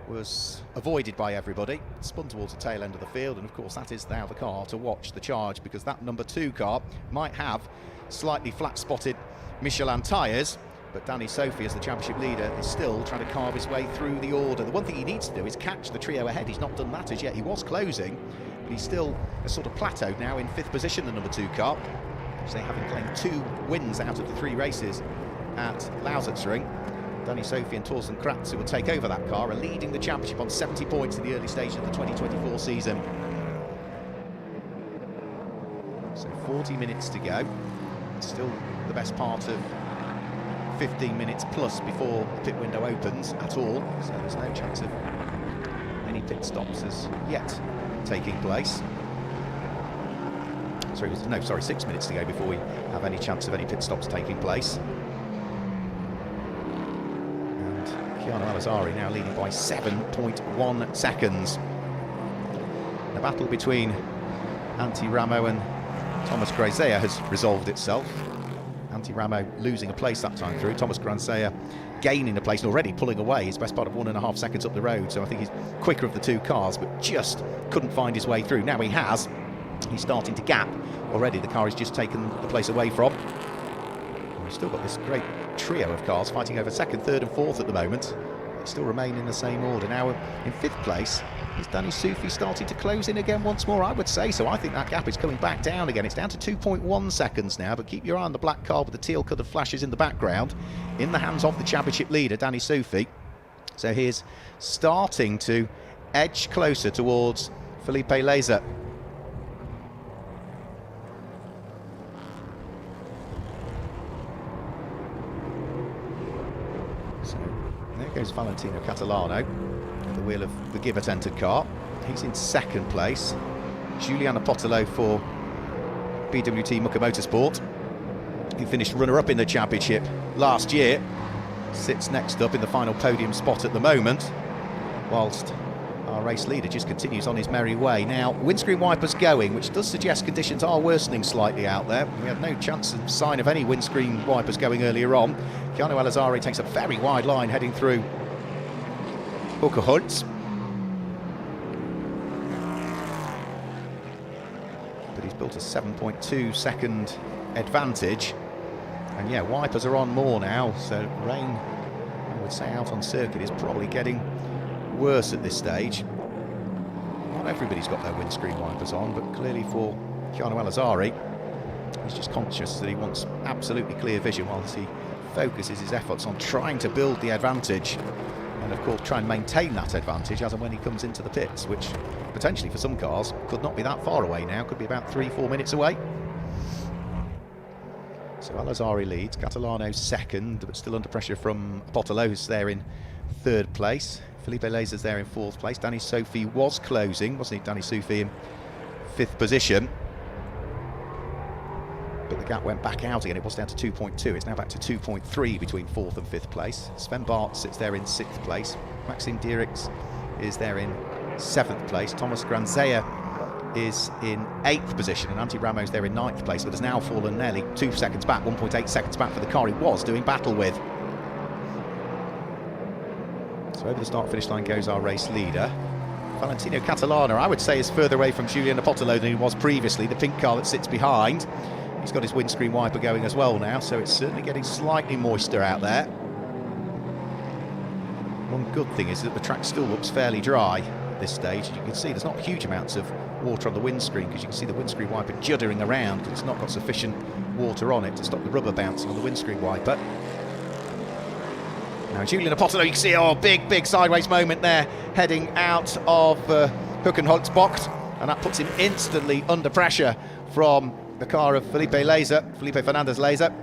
was avoided by everybody, spun towards the tail end of the field, and of course that is now the car to watch the charge, because that number 2 car might have slightly flat-spotted Michelin tyres, but Danny Sophie, as the championship leader, is still trying to carve his way through the order. The one thing he needs to do is catch the trio ahead. He's not done that as yet. He was closing, but he's still a sort of plateaued now in 5th position, the number 2 car. So they having claimed 2 wins out of the 3 races at Lausitzring. Danny Sophie and Torsten Kratz, who will take over that car, are leading the championship on 70 points in the early stages of the 2024 season. So 40 minutes to go. It's still the best part of 15 minutes plus before the pit window opens at all. So there's no chance of any pit stops as yet taking place. Sorry, 6 minutes to go before we have any chance of any pit stops taking place. And Kiano Al-Azari now leading by 7.1 seconds. The battle between Antti Ramo and Thomas Grandseier has resolved itself. Antti Ramo losing a place that time through. Thomas Grandseier gaining a place and already pulling away. His best part of 1.5 seconds up the road. So I think he's quicker of the 2 cars, but just couldn't find his way through. Now he has. He's starting to gap already. The car has just taken the place away from. We've still got this great trio of cars fighting over 2nd, 3rd and 4th at the moment. They still remain in the same order. Now in 5th place is Danny Sophie starting to close in again once more, I would say. So I think that gap is coming back down again. It's down to 2.1 seconds now, but keep your eye on the black car with the teal coloured flashes in the background. In the hands of the championship leader, Danny Sophie. So he's starting to edge closer towards Felipe Laser. So there goes Valentino Catalano at the wheel of the Gibbert entered car. He's in 2nd place. Julian Apotolo for BWT Mucker Motorsport, who finished runner-up in the championship last year, sits next up in the final podium spot at the moment, whilst our race leader just continues on his merry way. Now, windscreen wipers going, which does suggest conditions are worsening slightly out there. We had no chance of sign of any windscreen wipers going earlier on. Kiano Al-Azari takes a very wide line heading through Hooker Hultz. But he's built a 7.2 second advantage. And yeah, wipers are on more now, so rain, I would say, out on circuit is probably getting worse at this stage. Not everybody's got their windscreen wipers on, but clearly for Kiano Al-Azari, he's just conscious that he wants absolutely clear vision whilst he focuses his efforts on trying to build the advantage, and of course try and maintain that advantage as and when he comes into the pits, which potentially for some cars could not be that far away now, could be about 3-4 minutes away. So Alazari leads, Catalano's second, but still under pressure from Apotolo, who's there in third place. Felipe Laser's there in fourth place. Danny Sophie was closing, wasn't he? Danny Sophie in fifth position. But the gap went back out again. It was down to 2.2. It's now back to 2.3 between fourth and fifth place. Sven Bart sits there in sixth place. Maxime Dierix is there in seventh place. Thomas Granzea is in eighth position, and Antti Ramos there in ninth place, but has now fallen nearly 2 seconds back, 1.8 seconds back for the car he was doing battle with. So over the start-finish line goes our race leader. Valentino Catalano, I would say, is further away from Julian Apotolo than he was previously. The pink car that sits behind, he's got his windscreen wiper going as well now, so it's certainly getting slightly moister out there. One good thing is that the track still looks fairly dry at this stage. You can see there's not huge amounts of water on the windscreen, because you can see the windscreen wiper juddering around because it's not got sufficient water on it to stop the rubber bouncing on the windscreen wiper. Now Julian Apotolo, you can see, big sideways moment there, heading out of Hoekenholtzbocht, and that puts him instantly under pressure from the car of Felipe Fernandez Laser.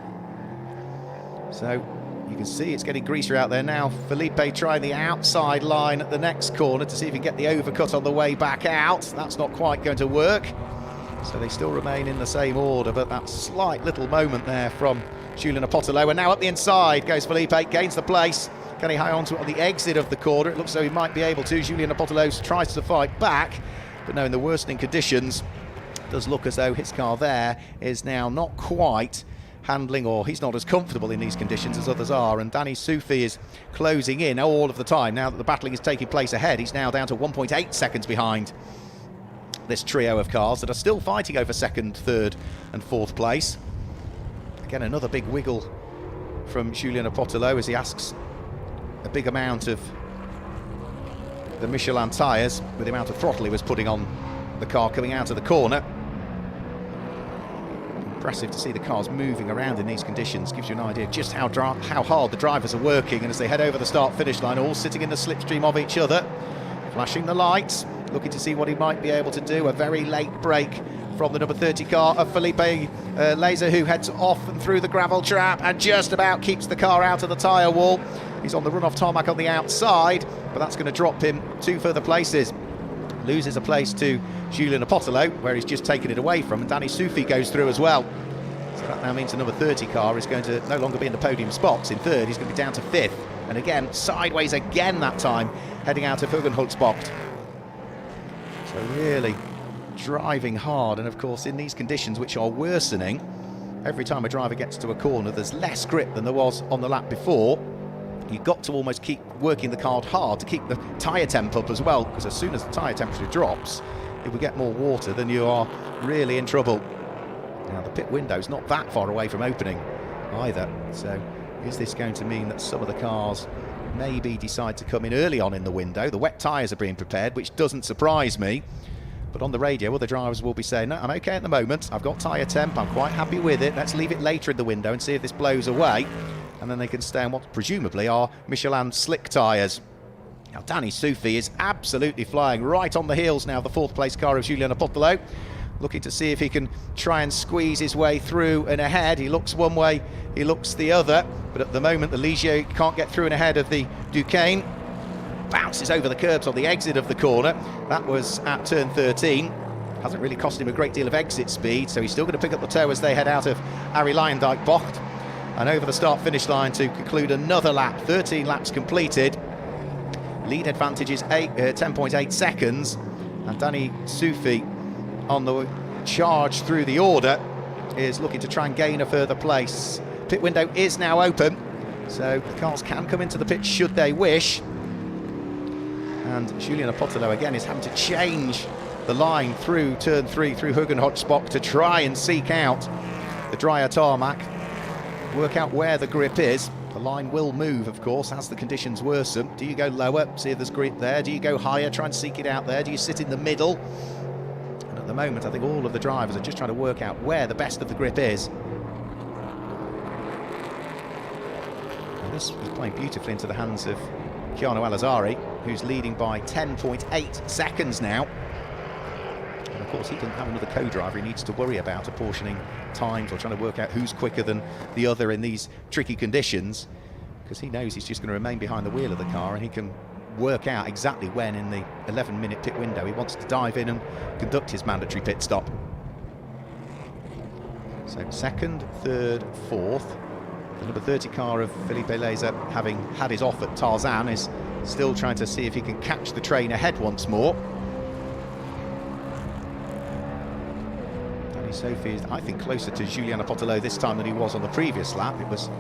So you can see it's getting greasier out there now. Felipe trying the outside line at the next corner to see if he can get the overcut on the way back out. That's not quite going to work. So they still remain in the same order, but that slight little moment there from Julian Apotolo. And now up the inside goes Felipe, gains the place. Can he hang on to it on the exit of the corner? It looks as though he might be able to. Julian Apotolo tries to fight back, but no, in the worsening conditions, it does look as though his car there is now not quite handling, or he's not as comfortable in these conditions as others are, and Danny Soufi is closing in all of the time. Now that the battling is taking place ahead, he's now down to 1.8 seconds behind this trio of cars that are still fighting over second, third and fourth place. Again, another big wiggle from Julian Apotolo as he asks a big amount of the Michelin tyres with the amount of throttle he was putting on the car coming out of the corner. Impressive to see the cars moving around in these conditions. Gives you an idea just how hard the drivers are working, and as they head over the start-finish line, all sitting in the slipstream of each other, flashing the lights, looking to see what he might be able to do. A very late break from the number 30 car of Felipe Laser, who heads off and through the gravel trap and just about keeps the car out of the tyre wall. He's on the run-off tarmac on the outside, but that's going to drop him 2 further places. Loses a place to Julian Apotolo, where he's just taken it away from, and Danny Soufi goes through as well. So that now means the number 30 car is going to no longer be in the podium spots. In third, he's going to be down to 5th. And again, sideways again that time, heading out of Hoekenholtzbocht. So really driving hard, and of course in these conditions which are worsening, every time a driver gets to a corner there's less grip than there was on the lap before. You've got to almost keep working the car hard to keep the tyre temp up as well, because as soon as the tyre temperature drops, if we get more water, then you are really in trouble. Now the pit window's not that far away from opening either, so is this going to mean that some of the cars maybe decide to come in early on in the window? The wet tyres are being prepared, which doesn't surprise me, but on the radio other drivers will be saying, no, I'm okay at the moment, I've got tyre temp, I'm quite happy with it, let's leave it later in the window and see if this blows away, and then they can stay on what presumably are Michelin slick tyres. Now Danny Soufi is absolutely flying right on the heels now of the 4th place car of Julian Apotolo, looking to see if he can try and squeeze his way through and ahead. He looks one way, he looks the other, but at the moment the Ligier can't get through and ahead of the Duquesne. Bounces over the curbs on the exit of the corner. That was at turn 13. Hasn't really cost him a great deal of exit speed, so he's still going to pick up the toe as they head out of Arie Luyendyk Bocht and over the start-finish line to conclude another lap. 13 laps completed. Lead advantage is 10.8 seconds, and Danny Soufi on the charge through the order is looking to try and gain a further place. Pit window is now open, so the cars can come into the pit should they wish. And Julian Apotolo again is having to change the line through turn 3 through Hoekenholtzbocht to try and seek out the drier tarmac, work out where the grip is. The line will move, of course, as the conditions worsen. Do you go lower, see if there's grip there? Do you go higher, try and seek it out there? Do you sit in the middle? And at the moment, I think all of the drivers are just trying to work out where the best of the grip is. And this is playing beautifully into the hands of Chiano Alazari, who's leading by 10.8 seconds now. And of course, he doesn't have another co-driver he needs to worry about apportioning times or trying to work out who's quicker than the other in these tricky conditions, because he knows he's just going to remain behind the wheel of the car, and he can work out exactly when in the 11-minute pit window he wants to dive in and conduct his mandatory pit stop. So second, third, fourth. The number 30 car of Felipe Leza, having had his off at Tarzan, is still trying to see if he can catch the train ahead once more. Danny Sophie is, I think, closer to Juliana Potelot this time than he was on the previous lap. It was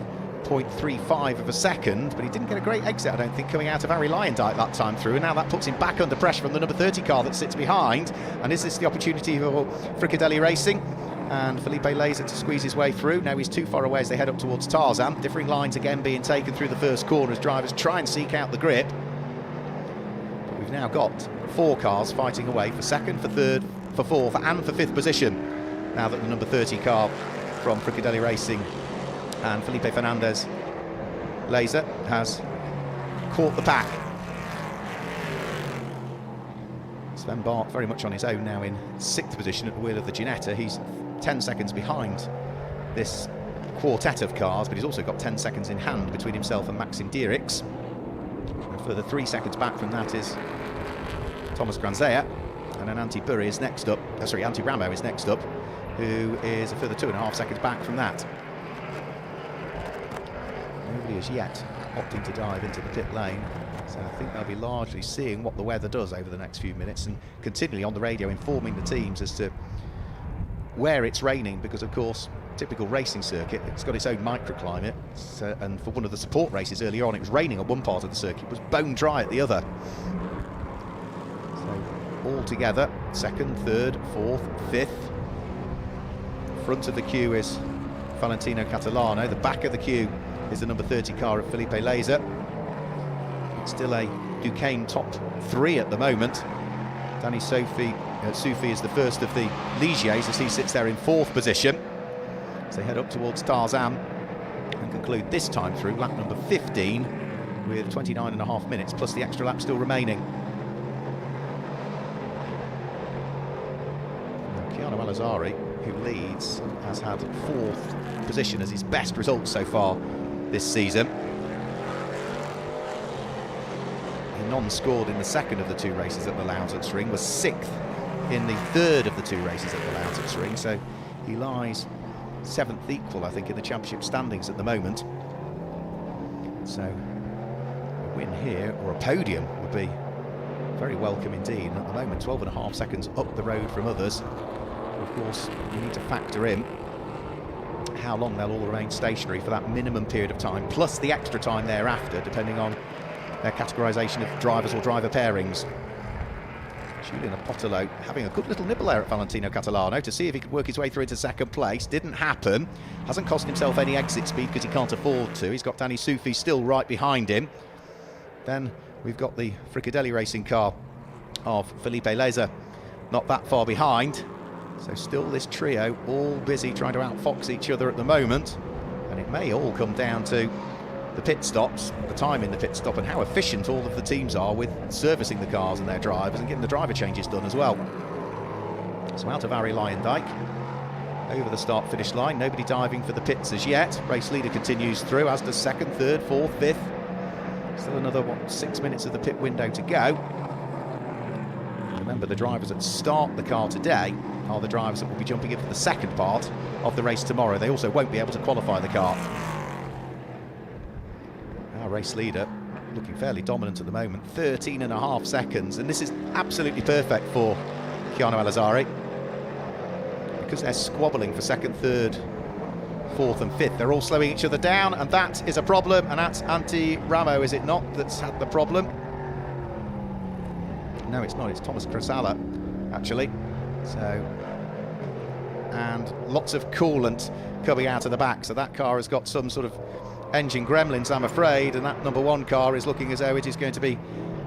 0.35 of a second, but he didn't get a great exit, I don't think, coming out of Harry Lyondike that time through, and now that puts him back under pressure from the number 30 car that sits behind. And is this the opportunity for Fricadelli Racing and Felipe Leza to squeeze his way through? Now he's too far away as they head up towards Tarzan. Differing lines again being taken through the first corner as drivers try and seek out the grip. But we've now got 4 cars fighting away for second, for third, for fourth and for fifth position, now that the number 30 car from Fricadelli Racing and Felipe Fernandez Leza has caught the pack. Sven Bart very much on his own now in 6th position at the wheel of the Ginetta. He's 10 seconds behind this quartet of cars, but he's also got 10 seconds in hand between himself and Maxim Dierix. And further 3 seconds back from that is Thomas Granzea, and then Antti Burri is next up, Antti Ramo is next up, who is a further 2.5 seconds back from that. Nobody as yet opting to dive into the pit lane, so I think they'll be largely seeing what the weather does over the next few minutes and continually on the radio informing the teams as to where it's raining, because of course, typical racing circuit, it's got its own microclimate, and for one of the support races earlier on it was raining on one part of the circuit, it was bone dry at the other. So all together, second, third, fourth, fifth. Front of the queue is Valentino Catalano, the back of the queue is the number 30 car of Felipe Leza. It's still a Duquesne top 3 at the moment. Danny Soufi is the first of the Ligiers as he sits there in 4th position. As they head up towards Tarzan and conclude this time through lap number 15 with 29.5 minutes plus the extra lap still remaining. Now, Keanu Alazari, who leads, has had 4th position as his best result so far this season. He non-scored in the second of the 2 races at the Lausitzring Ring, was 6th in the third of the 2 races at the Lausitzring Ring, so he lies 7th equal, I think, in the championship standings at the moment. So a win here, or a podium, would be very welcome indeed. And at the moment, 12.5 seconds up the road from others. Of course, you need to factor in how long they'll all remain stationary for that minimum period of time, plus the extra time thereafter, depending on their categorisation of drivers or driver pairings. Julian Potelot having a good little nibble there at Valentino Catalano to see if he could work his way through into second place. Didn't happen. Hasn't cost himself any exit speed because he can't afford to. He's got Danny Soufi still right behind him. Then we've got the Fricadelli Racing car of Felipe Leza not that far behind. So still this trio all busy trying to outfox each other at the moment, and it may all come down to the pit stops, the time in the pit stop, and how efficient all of the teams are with servicing the cars and their drivers and getting the driver changes done as well. So out of Harry Lyondike, over the start-finish line, nobody diving for the pits as yet. Race leader continues through, as does second, third, fourth, fifth. Still another, 6 minutes of the pit window to go. Remember, the drivers that start the car today are the drivers that will be jumping in for the second part of the race tomorrow. They also won't be able to qualify the car. Our race leader looking fairly dominant at the moment, 13.5 seconds, and this is absolutely perfect for Keanu Alazari because they're squabbling for second, third, fourth and fifth. They're all slowing each other down, and that is a problem, and that's Antti Ramo, is it not, that's had the problem? No, it's not, it's Thomas Crasala, actually. So, and lots of coolant coming out of the back, so that car has got some sort of engine gremlins, I'm afraid, and that number 1 car is looking as though it is going to be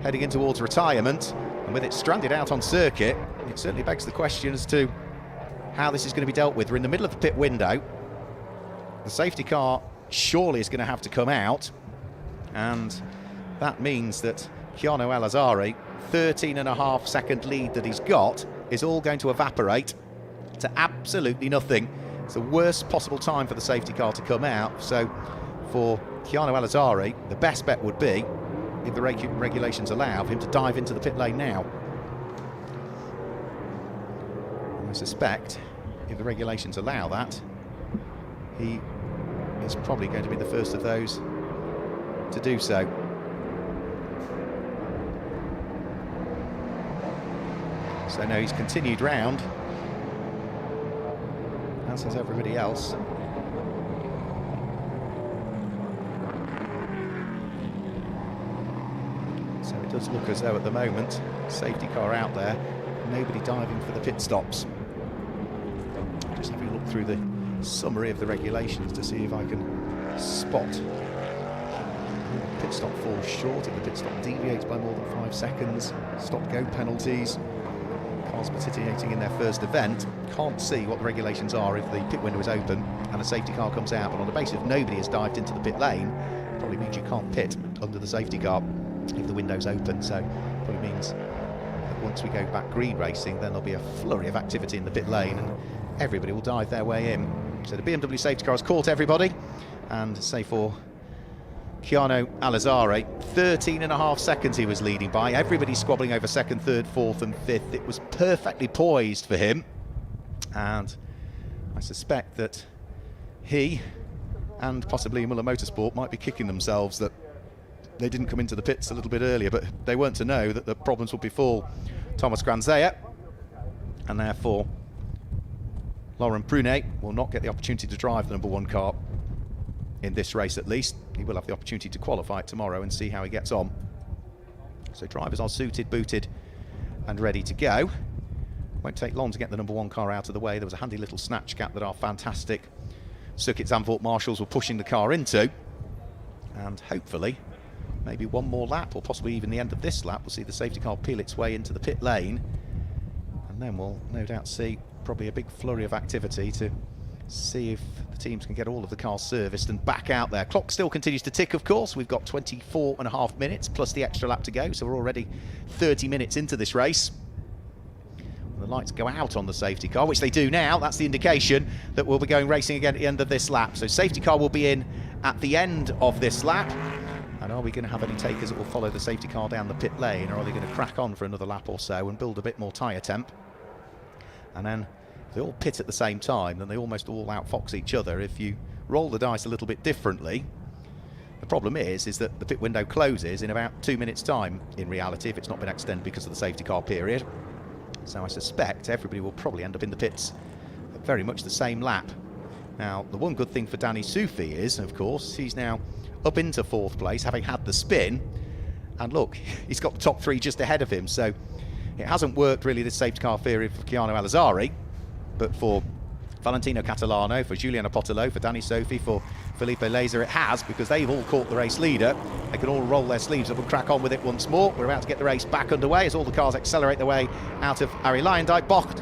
heading in towards retirement, and with it stranded out on circuit, it certainly begs the question as to how this is going to be dealt with. We're in the middle of the pit window. The safety car surely is going to have to come out, and that means that Keanu Alazari, 13.5 second lead that he's got, is all going to evaporate to absolutely nothing It's the worst possible time for the safety car to come out. So for Keanu Alizari, the best bet would be, if the regulations allow, for him to dive into the pit lane now. And I suspect, if the regulations allow that, he is probably going to be the first of those to do so. So now he's continued round, as has everybody else. So it does look as though at the moment, safety car out there, nobody diving for the pit stops. Just having a look through the summary of the regulations to see if I can spot. The pit stop falls short, if the pit stop deviates by more than 5 seconds, stop-go penalties. Cars participating in their first event can't see what the regulations are if the pit window is open and a safety car comes out, but on the basis of nobody has dived into the pit lane, probably means you can't pit under the safety car if the window's open. So probably means that once we go back green racing, then there'll be a flurry of activity in the pit lane and everybody will dive their way in. So the BMW safety car has caught everybody, and say for Keanu Alizari, 13.5 seconds he was leading by. Everybody squabbling over second, third, fourth and fifth. It was perfectly poised for him, and I suspect that he and possibly Muller Motorsport might be kicking themselves that they didn't come into the pits a little bit earlier, but they weren't to know that the problems would befall Thomas Granzea, and therefore Laurent Prunet will not get the opportunity to drive the #1 car in this race at least. He will have the opportunity to qualify it tomorrow and see how he gets on. So drivers are suited, booted and ready to go. Won't take long to get the #1 car out of the way. There was a handy little snatch gap that our fantastic Circuit Zandvoort marshals were pushing the car into, and hopefully maybe one more lap, or possibly even the end of this lap, we'll see the safety car peel its way into the pit lane, and then we'll no doubt see probably a big flurry of activity to see if the teams can get all of the cars serviced and back out there. Clock still continues to tick, of course. We've got 24.5 minutes plus the extra lap to go, so we're already 30 minutes into this race. When the lights go out on the safety car, which they do now, that's the indication that we'll be going racing again at the end of this lap. So safety car will be in at the end of this lap. And are we going to have any takers that will follow the safety car down the pit lane, or are they going to crack on for another lap or so and build a bit more tyre temp? And then if they all pit at the same time, then they almost all outfox each other. If you roll the dice a little bit differently, the problem is that the pit window closes in about 2 minutes' time, in reality, if it's not been extended because of the safety car period. So I suspect everybody will probably end up in the pits at very much the same lap. Now, the one good thing for Danny Soufi is, of course, he's now up into 4th place, having had the spin. And look, he's got the top 3 just ahead of him. So it hasn't worked really, this safety car period for Keanu Alizari. But for Valentino Catalano, for Giuliano Potolo, for Danny Soufi, for Felipe Laser, it has, because they've all caught the race leader. They can all roll their sleeves up and crack on with it once more. We're about to get the race back underway as all the cars accelerate their way out of Arie Luyendyk bocht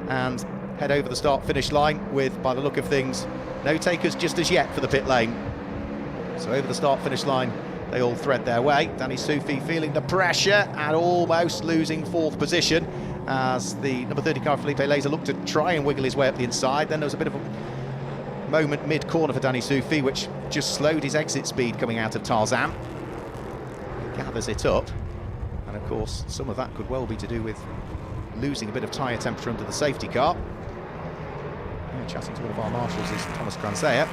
and head over the start-finish line with, by the look of things, no takers just as yet for the pit lane. So over the start-finish line, they all thread their way. Danny Soufi feeling the pressure and almost losing 4th position as the number 30 car Felipe Laser looked to try and wiggle his way up the inside. Then there was a bit of a moment mid-corner for Danny Soufi, which just slowed his exit speed coming out of Tarzan. He gathers it up, and of course some of that could well be to do with losing a bit of tyre temperature under the safety car. And chatting to one of our marshals is Thomas Granzea,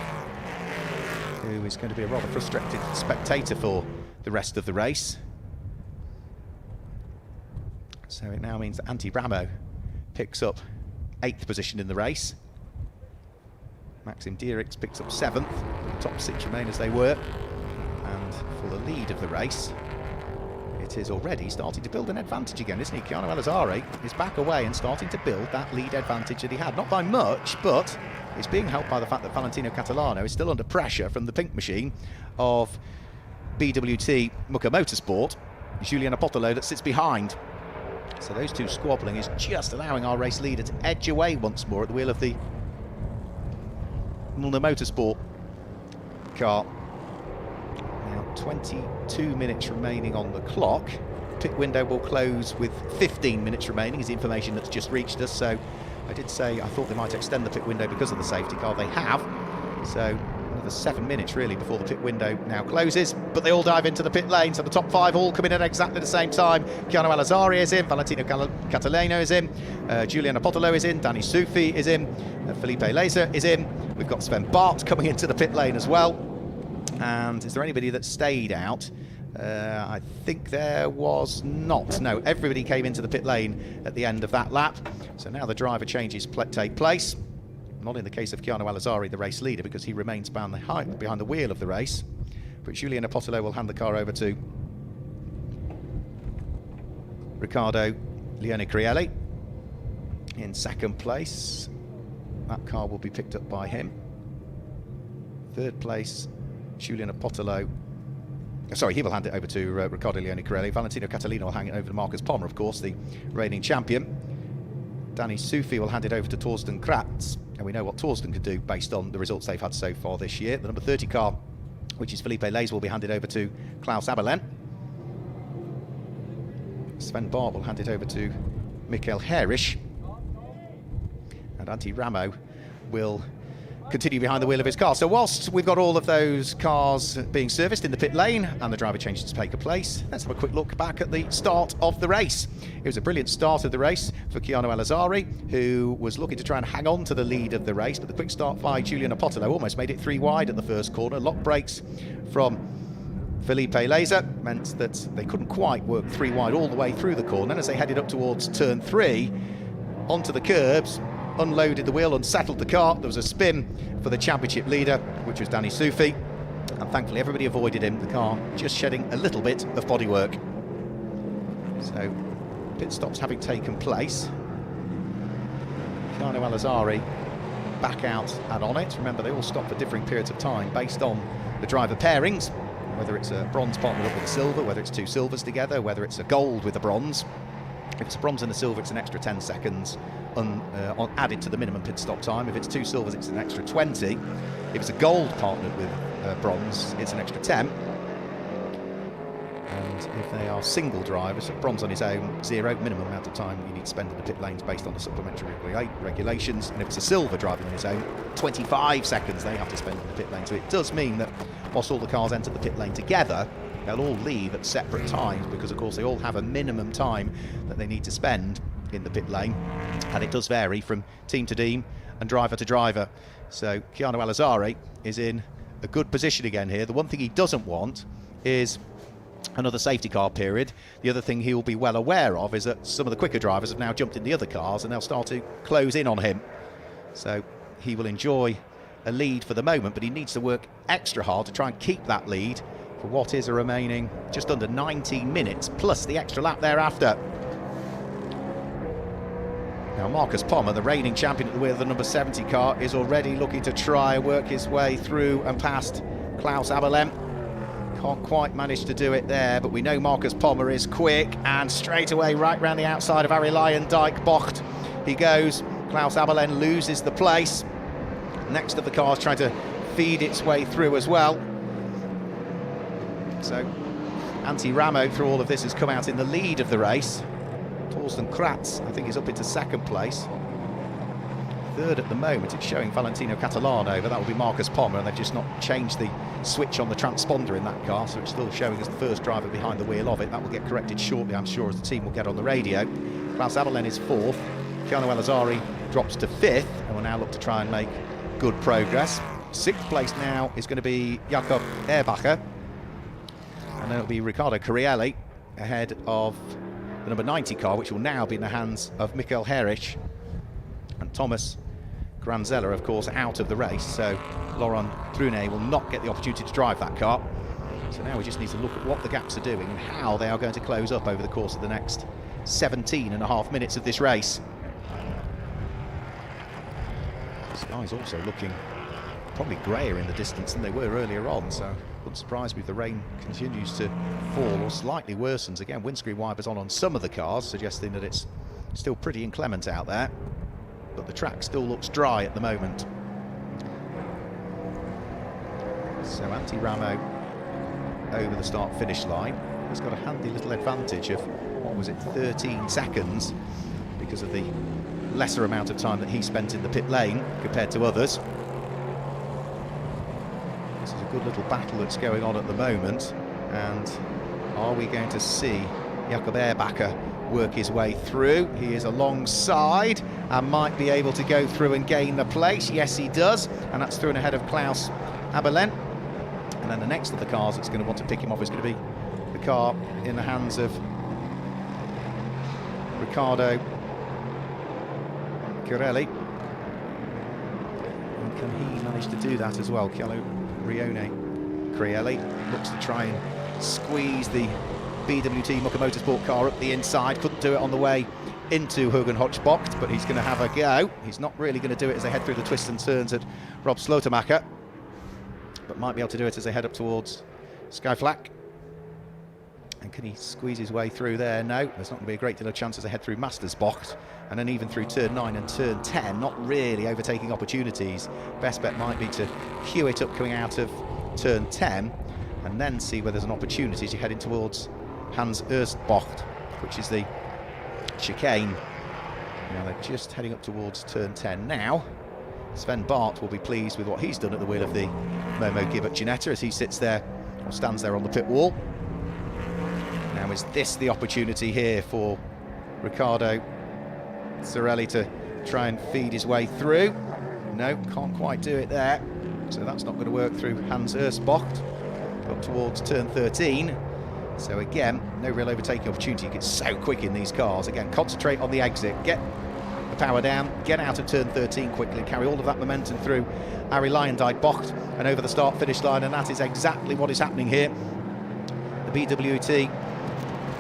who is going to be a rather frustrated spectator for the rest of the race. So it now means that Antti Ramo picks up 8th position in the race. Maxim Dierix picks up 7th. The top 6 remain as they were. And for the lead of the race, it is already starting to build an advantage again, isn't he? Keanu Alizari is back away and starting to build that lead advantage that he had. Not by much, but it's being helped by the fact that Valentino Catalano is still under pressure from the pink machine of BWT Muller Motorsport, Giuliano Potolo, that sits behind. So those two squabbling is just allowing our race leader to edge away once more at the wheel of the Muller Motorsport car. Now 22 minutes remaining on the clock. Pit window will close with 15 minutes remaining is the information that's just reached us. So I did say I thought they might extend the pit window because of the safety car. They have. So another 7 minutes really before the pit window now closes, but they all dive into the pit lane, so the top 5 all come in at exactly the same time. Chiano Alazzari is in, Valentino Catalano is in, Giuliano Potolo is in, Danny Sufi is in, Felipe Laser is in. We've got Sven Bart coming into the pit lane as well. And is there anybody that stayed out? I think there was not. No, everybody came into the pit lane at the end of that lap. So now the driver changes take place. Not in the case of Chiano Alazzari, the race leader, because he remains behind the wheel of the race. But Giuliano Potolo will hand the car over to Riccardo Leone Crielli in second place. That car will be picked up by him. Third place, Giuliano Potolo. Sorry, he will hand it over to Riccardo Leone Crielli. Valentino Catalino will hand it over to Marcus Pommer, of course, the reigning champion. Danny Sufi will hand it over to Torsten Kratz. And we know what Torsten could do based on the results they've had so far this year. The number 30 car, which is Felipe Laser, will be handed over to Klaus Abelen. Sven Bart will hand it over to Michael Herrich. And Antti Ramo will continue behind the wheel of his car. So whilst we've got all of those cars being serviced in the pit lane and the driver changes to take a place, let's have a quick look back at the start of the race. It was a brilliant start of the race for Chiano Alazzari, who was looking to try and hang on to the lead of the race, but the quick start by Giuliano Potolo almost made it 3 wide at the first corner. Lock brakes from Felipe Laser meant that they couldn't quite work 3 wide all the way through the corner. And as they headed up towards turn 3, onto the curbs, unloaded the wheel, unsettled the car. There was a spin for the championship leader, which was Danny Sufi, and thankfully everybody avoided him, the car just shedding a little bit of bodywork. So pit stops having taken place, Chiano Alazzari back out and on it. Remember, they all stop for differing periods of time based on the driver pairings, whether it's a bronze partnered up with a silver, whether it's 2 silvers together, whether it's a gold with a bronze. If it's a bronze and a silver, it's an extra 10 seconds added to the minimum pit stop time. If it's 2 silvers, it's an extra 20. If it's a gold partnered with bronze, it's an extra 10. And if they are single drivers, so bronze on his own, 0, minimum amount of time you need to spend in the pit lanes based on the supplementary regulations. And if it's a silver driving on his own, 25 seconds they have to spend in the pit lane. So it does mean that whilst all the cars enter the pit lane together, they'll all leave at separate times, because of course they all have a minimum time that they need to spend in the pit lane, and it does vary from team to team and driver to driver. So Chiano Alazzari is in a good position again here. The one thing he doesn't want is another safety car period. The other thing he'll be well aware of is that some of the quicker drivers have now jumped in the other cars and they'll start to close in on him. So he will enjoy a lead for the moment, but he needs to work extra hard to try and keep that lead for what is a remaining just under 19 minutes, plus the extra lap thereafter. Now Marcus Pommer, the reigning champion at the wheel of the number 70 car, is already looking to try and work his way through and past Klaus Abelen. Can't quite manage to do it there, but we know Marcus Pommer is quick, and straight away right round the outside of Harry Lyondijk Bocht he goes. Klaus Abelen loses the place. Next of the cars trying to feed its way through as well. So Antti Ramo through all of this has come out in the lead of the race. Torsten Kratz, I think, is up into second place. Third at the moment, it's showing Valentino Catalano, but that will be Marcus Pommer, and they've just not changed the switch on the transponder in that car, so it's still showing as the first driver behind the wheel of it. That will get corrected shortly, I'm sure, as the team will get on the radio. Klaus Abelen is 4th. Chiano Alazzari drops to 5th, and will now look to try and make good progress. 6th place now is going to be Jakob Erbacher, and then it'll be Riccardo Crielli ahead of the number 90 car, which will now be in the hands of Michael Herrich. And Thomas Granzella, of course, out of the race, so Laurent Trunet will not get the opportunity to drive that car. So now we just need to look at what the gaps are doing and how they are going to close up over the course of the next 17.5 minutes of this race. The sky's also looking probably greyer in the distance than they were earlier on, so wouldn't surprise me if the rain continues to fall or slightly worsens. Again, windscreen wipers on some of the cars, suggesting that it's still pretty inclement out there, but the track still looks dry at the moment. So Antti Ramo over the start-finish line has got a handy little advantage of, what was it, 13 seconds, because of the lesser amount of time that he spent in the pit lane compared to others. This is a good little battle that's going on at the moment, and are we going to see Jakob Ehrbacher work his way through? He is alongside and might be able to go through and gain the place. Yes, he does, and that's through and ahead of Klaus Abelen. And then the next of the cars that's going to want to pick him off is going to be the car in the hands of Riccardo Chiarelli. And can he manage to do that as well? Chiarelli looks to try and squeeze the BWT Mucker Motorsport car up the inside. Couldn't do it on the way into Hogenhochbocht, but he's going to have a go. He's not really going to do it as they head through the twists and turns at Rob Slotemacher, but might be able to do it as they head up towards Skyflak. And can he squeeze his way through there? No, there's not going to be a great deal of chance as they head through Mastersbocht, and then even through turn 9 and turn 10, not really overtaking opportunities. Best bet might be to queue it up coming out of turn 10, and then see where there's an opportunity as you're heading towards Hans Erstbocht, which is the chicane. Now they're just heading up towards turn 10 now. Sven Bart will be pleased with what he's done at the wheel of the Momo Gibbet Ginetta as he sits there, or stands there on the pit wall. Now is this the opportunity here for Riccardo Chiarelli to try and feed his way through? No, can't quite do it there. So that's not going to work through Hans Erstbocht. Up towards turn 13. So again, no real overtaking opportunity. You get so quick in these cars. Again, concentrate on the exit, get the power down, get out of turn 13 quickly, and carry all of that momentum through Arie Luyendyk-Bocht and over the start-finish line, and that is exactly what is happening here. The BWT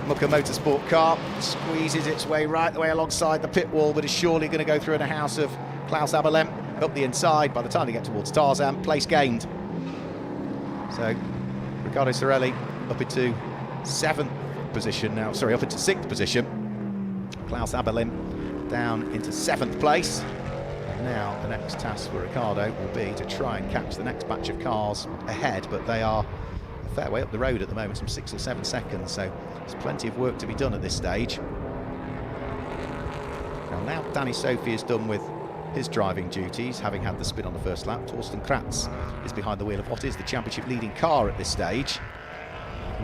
Mucker Motorsport car squeezes its way right the way alongside the pit wall, but is surely going to go through in a house of Klaus Abelen up the inside. By the time they get towards Tarzan, place gained. So Riccardo Chiarelli up into 7th position now, sorry, up into 6th position. Klaus Abelen down into 7th place. And now the next task for Riccardo will be to try and catch the next batch of cars ahead, but they are a fair way up the road at the moment, some 6 or 7 seconds, so there's plenty of work to be done at this stage. Now Danny Sophie is done with his driving duties, having had the spin on the first lap. Torsten Kratz is behind the wheel of what is the championship leading car at this stage.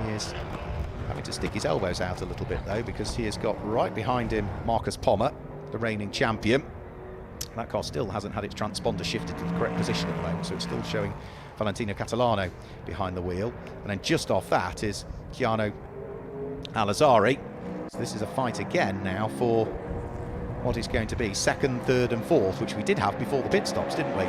He is having to stick his elbows out a little bit though, because he has got right behind him Marcus Pommer, the reigning champion. That car still hasn't had its transponder shifted to the correct position at the moment, so it's still showing Valentino Catalano behind the wheel. And then just off that is Chiano Alazzari. So this is a fight again now for what is going to be 2nd, 3rd and 4th, which we did have before the pit stops, didn't we?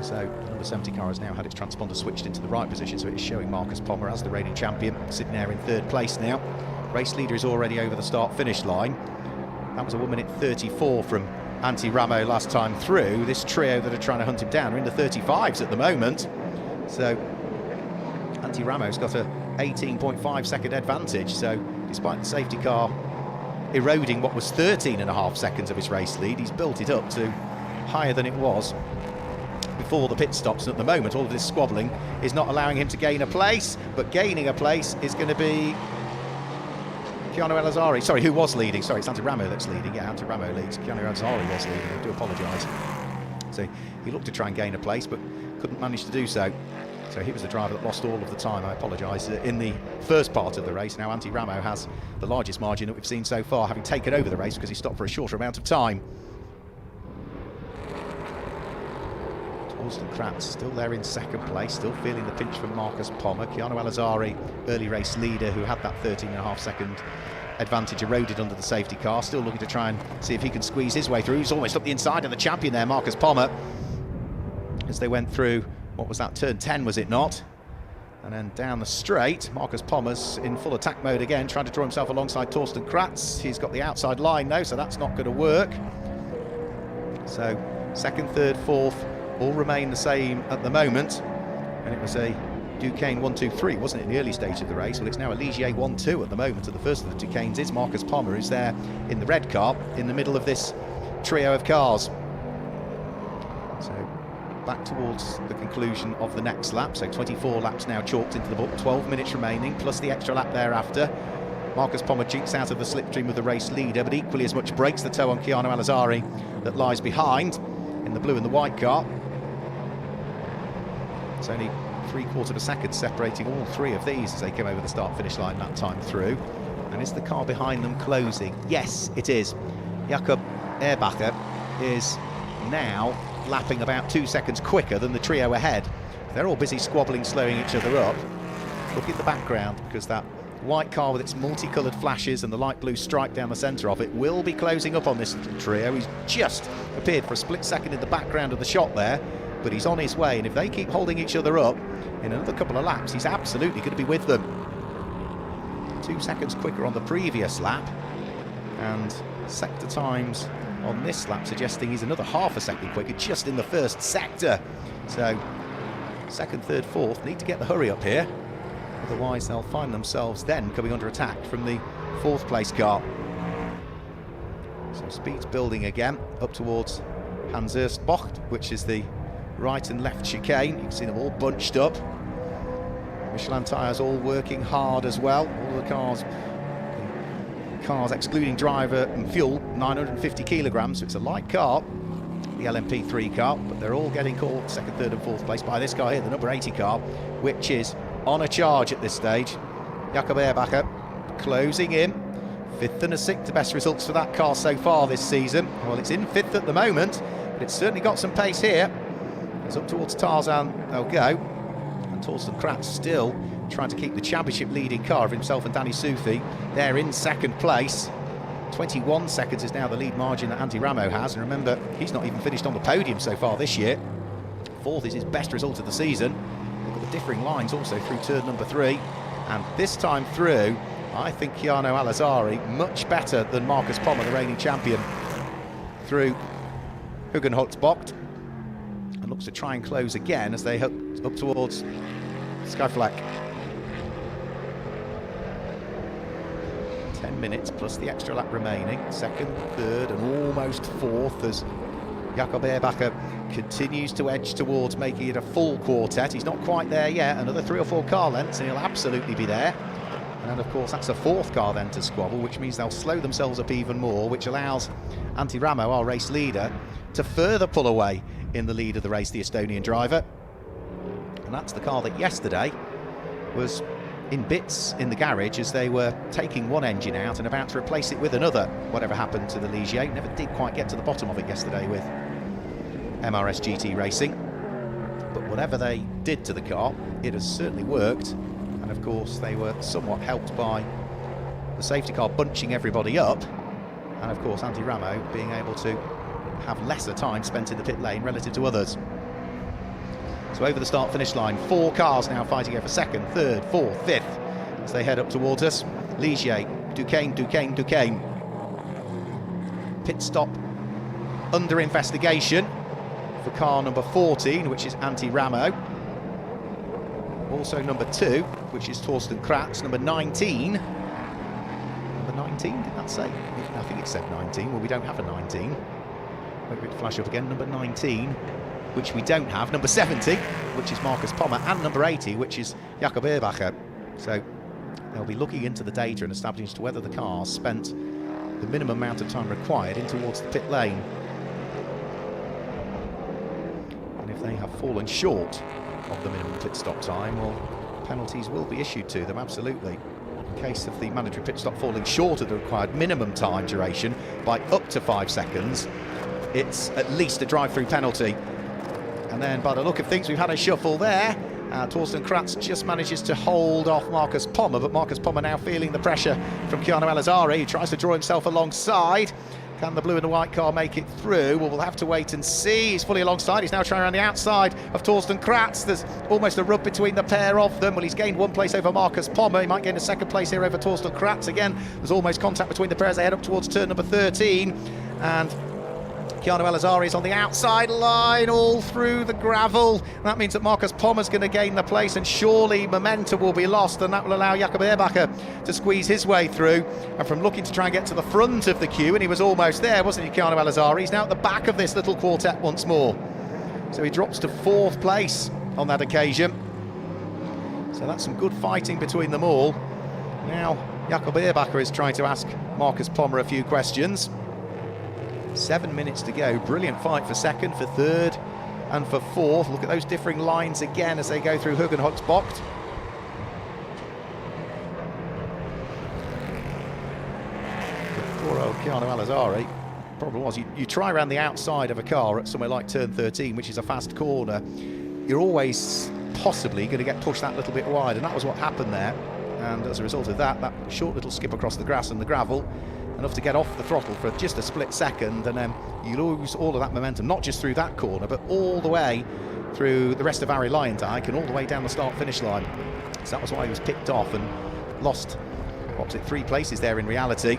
So the number 70 car has now had its transponder switched into the right position, so it is showing Marcus Pommer as the reigning champion, sitting there in 3rd place now. Race leader is already over the start-finish line. That was a 1 minute 34 from Antti Ramo last time through. This trio that are trying to hunt him down are in the 35s at the moment. So Antti Ramo's got a 18.5 second advantage, so despite the safety car eroding what was 13.5 seconds of his race lead, he's built it up to higher than it was before the pit stops, and at the moment all of this squabbling is not allowing him to gain a place, but gaining a place is going to be Chiano Alazzari, sorry, who was leading, sorry, it's Antti Ramo that's leading, yeah, Antti Ramo leads, Chiano Alazzari was leading, I do apologise. So he looked to try and gain a place, but couldn't manage to do so. So he was the driver that lost all of the time, I apologise, in the first part of the race. Now Antti Ramo has the largest margin that we've seen so far, having taken over the race because he stopped for a shorter amount of time. Torsten Kratz still there in 2nd place, still feeling the pinch from Marcus Pommer. Chiano Alazzari, early race leader, who had that 13.5 second advantage eroded under the safety car, still looking to try and see if he can squeeze his way through. He's almost up the inside of the champion there, Marcus Pommer, as they went through, what was that, turn 10 was it not? And then down the straight, Marcus Pommer's in full attack mode again, trying to draw himself alongside Torsten Kratz. He's got the outside line though, so that's not going to work. So 2nd, 3rd, 4th all remain the same at the moment, and it was a Duqueine 1-2-3, wasn't it, in the early stage of the race? Well, it's now a Ligier 1-2 at the moment, and the first of the Duqueines is Marcus Pommer, who's there in the red car in the middle of this trio of cars. So back towards the conclusion of the next lap, so 24 laps now chalked into the book, 12 minutes remaining plus the extra lap thereafter. Marcus Pommer jinks out of the slipstream with the race leader, but equally as much breaks the toe on Keanu Al-Azhari that lies behind in the blue and the white car. It's only 3/4 of a second separating all three of these as they came over the start-finish line that time through. And is the car behind them closing? Yes, it is. Jakob Ehrbacher is now lapping about 2 seconds quicker than the trio ahead. They're all busy squabbling, slowing each other up. Look in the background, because that white car with its multicoloured flashes and the light blue stripe down the centre of it will be closing up on this little trio. He's just appeared for a split second in the background of the shot there, but he's on his way, and if they keep holding each other up in another couple of laps, he's absolutely going to be with them. 2 seconds quicker on the previous lap, and sector times on this lap suggesting he's another half a second quicker just in the first sector. So second, third, fourth need to get the hurry up here, otherwise they'll find themselves then coming under attack from the fourth place car. So speed's building again up towards Hans-Erstbocht, which is the right and left chicane. You can see them all bunched up. Michelin tyres all working hard as well. All the cars excluding driver and fuel, 950 kilograms, so it's a light car, the LMP3 car, but they're all getting caught second, third and fourth place by this guy here, the number 80 car, which is on a charge at this stage. Jakob Ehrbacher closing in, 5th and a 6th, the best results for that car so far this season. Well, it's in 5th at the moment, but it's certainly got some pace here. It's up towards Tarzan, they'll go. And Torsten Kratz still trying to keep the championship leading car of himself and Danny Soufi. They're in second place. 21 seconds is now the lead margin that Antti Ramo has. And remember, he's not even finished on the podium so far this year. 4th is his best result of the season. Look at the differing lines also through turn number 3. And this time through, I think Keanu Al-Azhari much better than Marcus Pommer, the reigning champion, through Hugenholtzbocht. And looks to try and close again as they hook up towards Skyflack. 10 minutes plus the extra lap remaining. Second, third and almost fourth as Jakob Ehrbacher continues to edge towards making it a full quartet. He's not quite there yet. Another 3 or 4 car lengths and he'll absolutely be there. And of course that's a 4th car then to squabble, which means they'll slow themselves up even more, which allows Antti Ramo, our race leader, to further pull away in the lead of the race, the Estonian driver. And that's the car that yesterday was in bits in the garage as they were taking one engine out and about to replace it with another. Whatever happened to the Ligier, never did quite get to the bottom of it yesterday with MRS GT Racing. But whatever they did to the car, it has certainly worked. And of course they were somewhat helped by the safety car bunching everybody up, and of course Antti Ramo being able to have lesser time spent in the pit lane relative to others. So over the start finish line, 4 cars now fighting over second, third, fourth, fifth as they head up towards us. Ligier, Duquesne. Pit stop under investigation for car number 14, which is Antti Ramo. Also number 2, which is Torsten Kratz. Number 19. Number 19, did that say? I think it said 19. Well, we don't have a 19. Maybe it flash up again. Number 19, which we don't have. Number 70, which is Marcus Pommer. And number 80, which is Jakob Ehrbacher. So they'll be looking into the data and establishing as to whether the cars spent the minimum amount of time required in towards the pit lane. And if they have fallen short of the minimum pit stop time, well, penalties will be issued to them, absolutely. In case of the mandatory pit stop falling short of the required minimum time duration by up to 5 seconds, it's at least a drive-through penalty. And then by the look of things, we've had a shuffle there. Torsten Kratz just manages to hold off Marcus Pommer, but Marcus Pommer now feeling the pressure from Keanu Al-Azhari, who tries to draw himself alongside. Can the blue and the white car make it through? Well, we'll have to wait and see. He's fully alongside. He's now trying around the outside of Torsten Kratz. There's almost a rub between the pair of them. Well, he's gained 1 place over Marcus Pommer. He might gain a 2nd place here over Torsten Kratz. Again, there's almost contact between the pairs. They head up towards turn number 13. And Keanu Al-Azhari is on the outside line all through the gravel. That means that Marcus Pommer's going to gain the place, and surely momentum will be lost, and that will allow Jakob Ehrbacher to squeeze his way through. And from looking to try and get to the front of the queue, and he was almost there, wasn't he, Keanu Al-Azhari? He's now at the back of this little quartet once more. So he drops to 4th place on that occasion. So that's some good fighting between them all. Now Jakob Ehrbacher is trying to ask Marcus Pommer a few questions. 7 minutes to go. Brilliant fight for second, for third and for fourth. Look at those differing lines again as they go through Hugenhochsbocht. Poor old Keanu Alazari. Problem was, you try around the outside of a car at somewhere like turn 13, which is a fast corner, you're always possibly going to get pushed that little bit wide, and that was what happened there. And as a result of that, that short little skip across the grass and the gravel, enough to get off the throttle for just a split second, and then you lose all of that momentum, not just through that corner, but all the way through the rest of Arie Luyendyk and all the way down the start-finish line. So that was why he was picked off and lost, what was it, 3 places there in reality.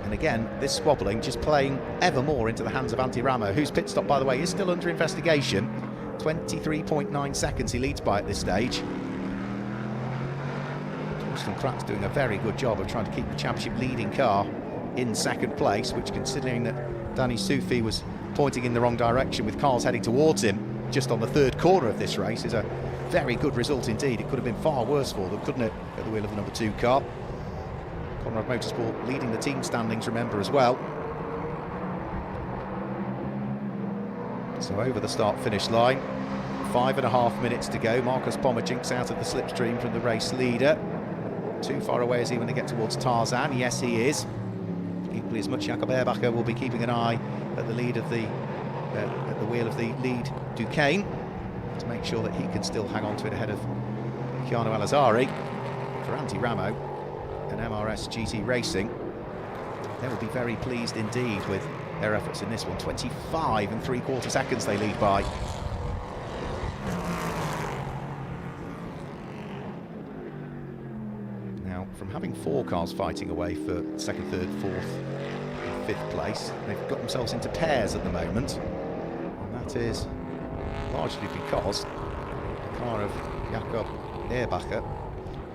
And again, this squabbling just playing ever more into the hands of Antti Ramo, whose pit stop, by the way, is still under investigation. 23.9 seconds he leads by at this stage. Torsten Kratz doing a very good job of trying to keep the championship leading car in second place, which, considering that Danny Sufi was pointing in the wrong direction with cars heading towards him just on the third corner of this race, is a very good result indeed. It could have been far worse for them, couldn't it, at the wheel of the number 2 car. Conrad Motorsport leading the team standings, remember, as well. So over the start-finish line, 5.5 minutes to go. Marcus Pommer jinks out of the slipstream from the race leader. Too far away is he when they get towards Tarzan? Yes, he is. Equally as much, Jakob Ehrbacher will be keeping an eye at the lead of the at the wheel of the lead Duquesne to make sure that he can still hang on to it ahead of Keanu Alazari. For Antti Ramo and MRS GT Racing, they will be very pleased indeed with their efforts in this one. 25.75 seconds they lead by. Now, from having 4 cars fighting away for second, third, fourth and fifth place, they've got themselves into pairs at the moment, and that is largely because the car of Jakob Ehrbacher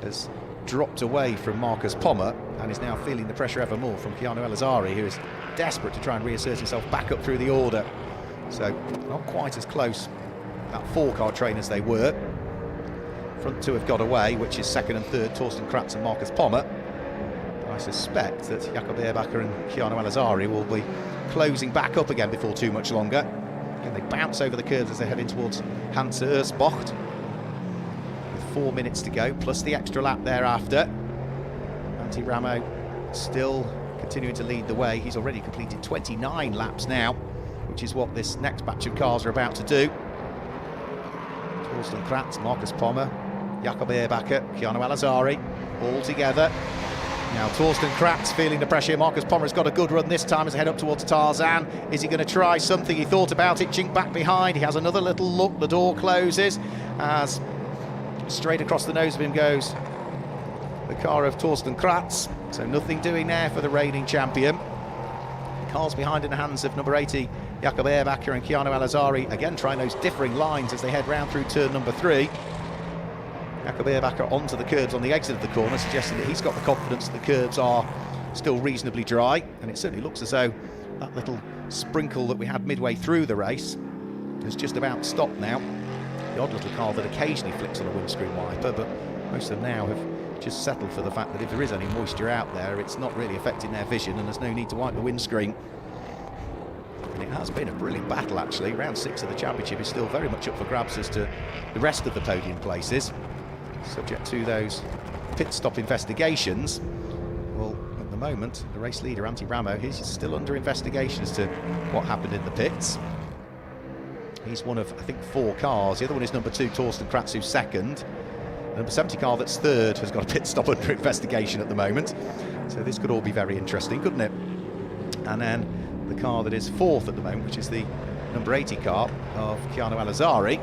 has dropped away from Marcus Pommer and is now feeling the pressure ever more from Keanu Alazari, who is desperate to try and reassert himself back up through the order. So not quite as close, that 4-car train, as they were. Front 2 have got away, which is second and third, Torsten Kratz and Marcus Pommer. But I suspect that Jakob Ehrbacher and Keanu Alazari will be closing back up again before too much longer. Again, they bounce over the curves as they're heading towards Hanse-Ersbocht. 4 minutes to go, plus the extra lap thereafter. Antti Ramo still continuing to lead the way. He's already completed 29 laps now, which is what this next batch of cars are about to do. Torsten Kratz, Marcus Pommer, Jakob Ehrbacher, Keanu Alazari, all together. Now Torsten Kratz feeling the pressure. Marcus Pommer has got a good run this time as they head up towards Tarzan. Is he going to try something? He thought about it, jinked back behind. He has another little look. The door closes as straight across the nose of him goes the car of Torsten Kratz. So nothing doing there for the reigning champion. Cars behind in the hands of number 80, Jakob Ehrbacher and Keanu Alazari, again trying those differing lines as they head round through turn number 3. Jakob Ehrbacher onto the curbs on the exit of the corner, suggesting that he's got the confidence that the curbs are still reasonably dry, and it certainly looks as though that little sprinkle that we had midway through the race has just about stopped now. The odd little car that occasionally flicks on a windscreen wiper, but most of them now have just settled for the fact that if there is any moisture out there, it's not really affecting their vision and there's no need to wipe the windscreen. And it has been a brilliant battle, actually. Round 6 of the championship is still very much up for grabs as to the rest of the podium places, subject to those pit stop investigations. Well, at the moment, the race leader, Antti Ramo, he's still under investigation as to what happened in the pits. He's one of, I think, 4 cars. The other one is number 2, Torsten Kratz, who's second. The number 70 car that's third has got a pit stop under investigation at the moment. So this could all be very interesting, couldn't it? And then the car that is 4th at the moment, which is the number 80 car of Keanu Alazari.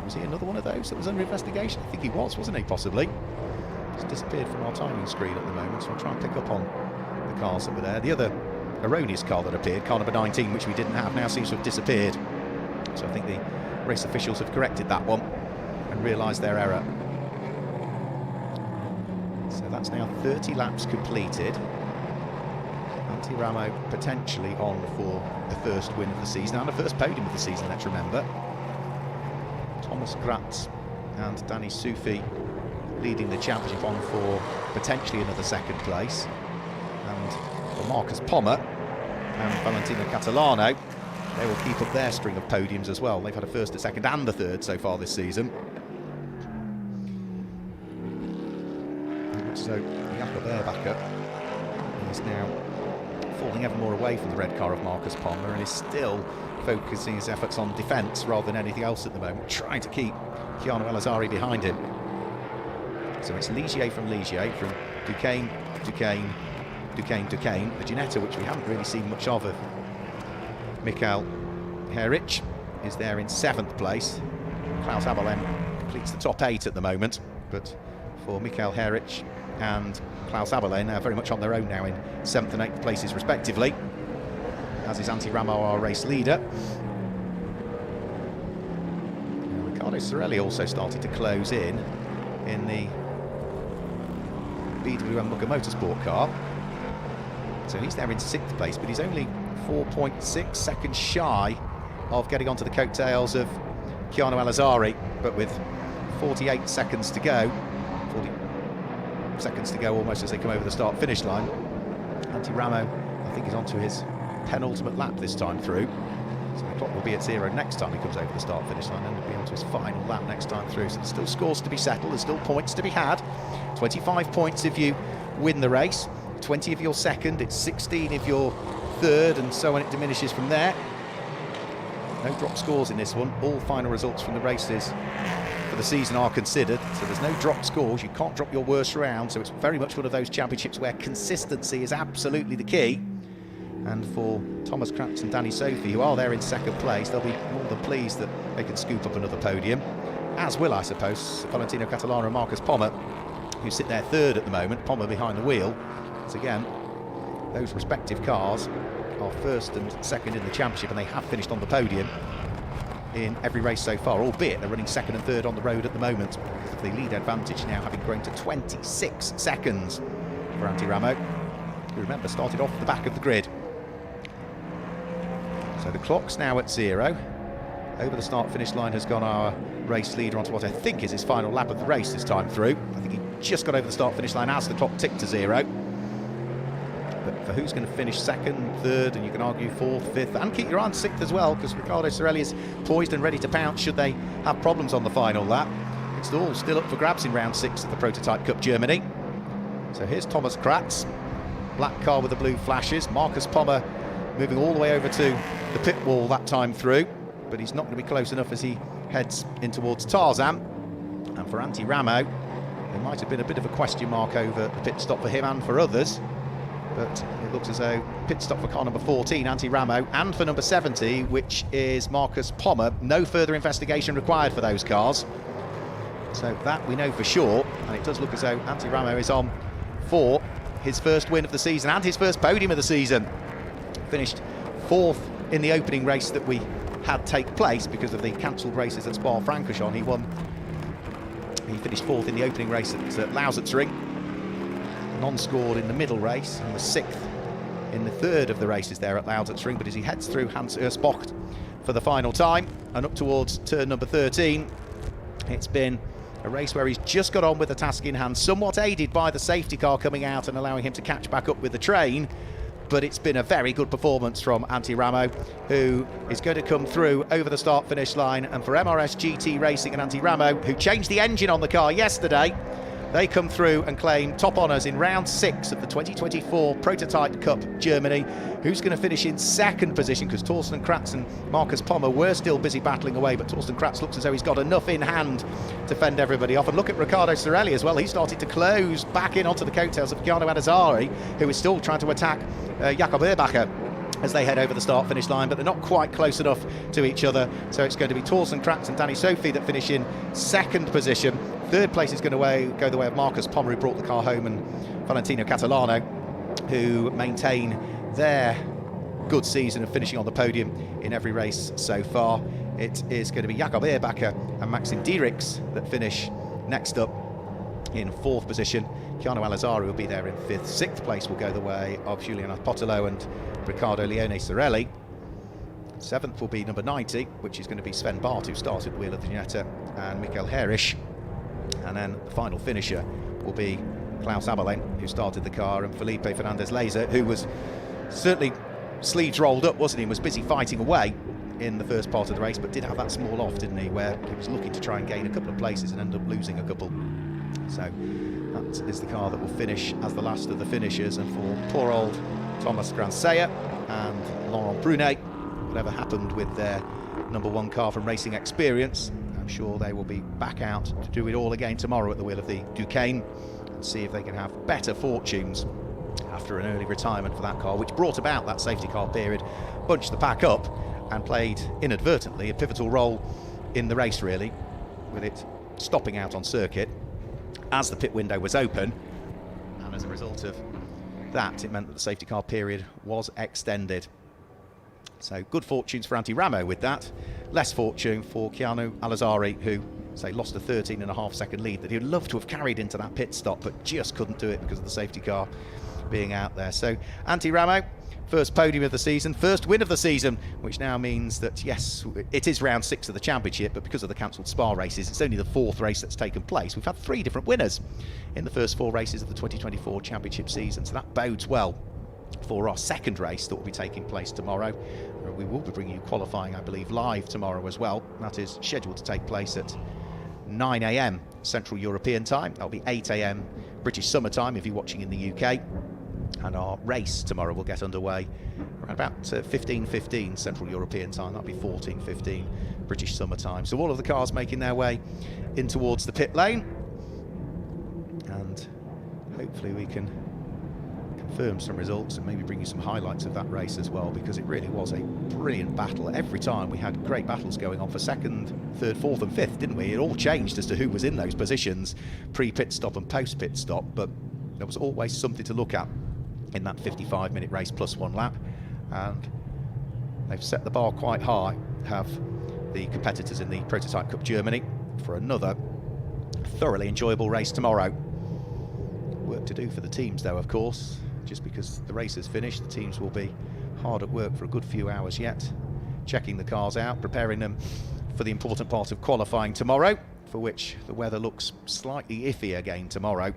Was he another one of those that was under investigation? I think he was, wasn't he, possibly? He's disappeared from our timing screen at the moment, so I'll try and pick up on the cars that were there. The other erroneous car that appeared, car number 19, which we didn't have, now seems to have disappeared. So I think the race officials have corrected that one and realised their error. So that's now 30 laps completed. Antti Ramo potentially on for the first win of the season and the first podium of the season, let's remember. Thomas Kratz and Danny Sufi leading the championship on for potentially another second place. And for Marcus Pommer and Valentino Catalano, they will keep up their string of podiums as well. They've had a first, a second and a third so far this season. So Jakob Erbacher is now falling ever more away from the red car of Marcus Pommer and is still focusing his efforts on defence rather than anything else at the moment, trying to keep Chiano Al-Azari behind him. So it's Ligier, from Duquesne, the Ginetta, which we haven't really seen much of Michael Herrich is there in 7th place. Klaus Abelen completes the top 8 at the moment, but for Michael Herrich and Klaus Abelen are very much on their own now in 7th and 8th places respectively, as is Antti Ramo, our race leader. Riccardo Sorelli also started to close in the BWM Mugger Motorsport car. So he's there in 6th place, but he's only 4.6 seconds shy of getting onto the coattails of Chiano Al-Azari, but with 48 seconds to go, 40 seconds to go almost as they come over the start-finish line. Antti Ramo, I think, is onto his penultimate lap this time through. So the clock will be at 0 next time he comes over the start-finish line, and he'll be onto his final lap next time through. So there's still scores to be settled, there's still points to be had. 25 points if you win the race, 20 if you're second, it's 16 if you're third, and so on it diminishes from there. No drop scores in this one. All final results from the races for the season are considered, so there's no drop scores. You can't drop your worst round, so it's very much one of those championships where consistency is absolutely the key. And for Thomas Kratz and Danny Sophie, who are there in 2nd place, they'll be more than pleased that they can scoop up another podium, as will, I suppose, Valentino Catalano and Marcus Pommer, who sit there 3rd at the moment, Pommer behind the wheel. So again, those respective cars are 1st and 2nd in the championship, and they have finished on the podium in every race so far, albeit they're running 2nd and 3rd on the road at the moment because of the lead advantage now having grown to 26 seconds for Antti Ramo, who, remember, started off the back of the grid. So the clock's now at 0. Over the start-finish line has gone our race leader onto what I think is his final lap of the race this time through. I think he just got over the start-finish line as the clock ticked to 0. But for who's going to finish 2nd, 3rd, and you can argue 4th, 5th, and keep your eye on 6th as well, because Riccardo Sorelli is poised and ready to pounce should they have problems on the final lap. It's all still up for grabs in round 6 of the Prototype Cup Germany. So here's Thomas Kratz, black car with the blue flashes. Marcus Pommer moving all the way over to the pit wall that time through, but he's not going to be close enough as he heads in towards Tarzan. And for Antti Ramo, there might have been a bit of a question mark over the pit stop for him and for others, but it looks as though pit stop for car number 14, Antti Ramo, and for number 70, which is Marcus Pommer. No further investigation required for those cars. So that we know for sure, and it does look as though Antti Ramo is on for his first win of the season and his first podium of the season. Finished 4th in the opening race that we had take place because of the cancelled races at Spa-Francorchamps. He finished 4th in the opening race at Lausitzring, non-scored in the middle race, and was 6th in the 3rd of the races there at Lausitzring. But as he heads through Hans Ersbocht for the final time and up towards turn number 13, it's been a race where he's just got on with the task in hand, somewhat aided by the safety car coming out and allowing him to catch back up with the train. But it's been a very good performance from Antti Ramo, who is going to come through over the start-finish line. And for MRS GT Racing and Antti Ramo, who changed the engine on the car yesterday, they come through and claim top honours in round 6 of the 2024 Prototype Cup Germany. Who's going to finish in 2nd position, because Torsten Kratz and Marcus Pommer were still busy battling away, but Torsten Kratz looks as though he's got enough in hand to fend everybody off. And look at Riccardo Sorelli as well. He started to close back in onto the coattails of Chiano Al-Azari, who is still trying to attack Jakob Erbacher as they head over the start-finish line, but they're not quite close enough to each other. So it's going to be Torsten Kratz and Danny Sophie that finish in 2nd position. 3rd place is going to go the way of Marcus Pommer, who brought the car home, and Valentino Catalano, who maintain their good season of finishing on the podium in every race so far. It is going to be Jakob Erbacher and Maxim Dieriks that finish next up in 4th position. Chiano Al-Azari will be there in 5th. 6th place will go the way of Giuliano Potolo and Riccardo Leone Sorelli. 7th will be number 90, which is going to be Sven Bart, who started wheel of the Ginetta, and Michael Herrich. And then the final finisher will be Klaus Abelin, who started the car, and Felipe Fernandez-Laser, who was certainly sleeves rolled up, wasn't he? Was busy fighting away in the first part of the race, but did have that small off, didn't he, where he was looking to try and gain a couple of places and end up losing a couple. So that is the car that will finish as the last of the finishers, and for poor old Thomas Grandseier and Laurent Brunet, whatever happened with their number one car from Racing Experience, I'm sure they will be back out to do it all again tomorrow at the wheel of the Duquesne and see if they can have better fortunes after an early retirement for that car, which brought about that safety car period, bunched the pack up and played inadvertently a pivotal role in the race, really, with it stopping out on circuit as the pit window was open, and as a result of that it meant that the safety car period was extended. So good fortunes for Antti Ramo with that, less fortune for Keanu Alazari, who lost a 13.5 second lead that he'd love to have carried into that pit stop, but just couldn't do it because of the safety car being out there. So Antti Ramo, first podium of the season, first win of the season, which now means that, yes, it is round 6 of the championship, but because of the cancelled Spa races, it's only the 4th race that's taken place. We've had 3 different winners in the first 4 races of the 2024 championship season, so that bodes well for our second race that will be taking place tomorrow. We will be bringing you qualifying, I believe, live tomorrow as well. That is scheduled to take place at 9 AM Central European time. That'll be 8 AM British summer time if you're watching in the UK. And our race tomorrow will get underway around about 15:15 Central European time. That'll be 14:15 British summer time. So all of the cars making their way in towards the pit lane, and hopefully we can confirm some results and maybe bring you some highlights of that race as well, because it really was a brilliant battle. Every time we had great battles going on for 2nd, 3rd, 4th and 5th, didn't we? It all changed as to who was in those positions pre-pit stop and post-pit stop, but there was always something to look at in that 55-minute race plus 1 lap, and they've set the bar quite high, have the competitors in the Prototype Cup Germany, for another thoroughly enjoyable race tomorrow. Work to do for the teams though, of course. Just because the race is finished, the teams will be hard at work for a good few hours yet, checking the cars out, preparing them for the important part of qualifying tomorrow, for which the weather looks slightly iffy again tomorrow.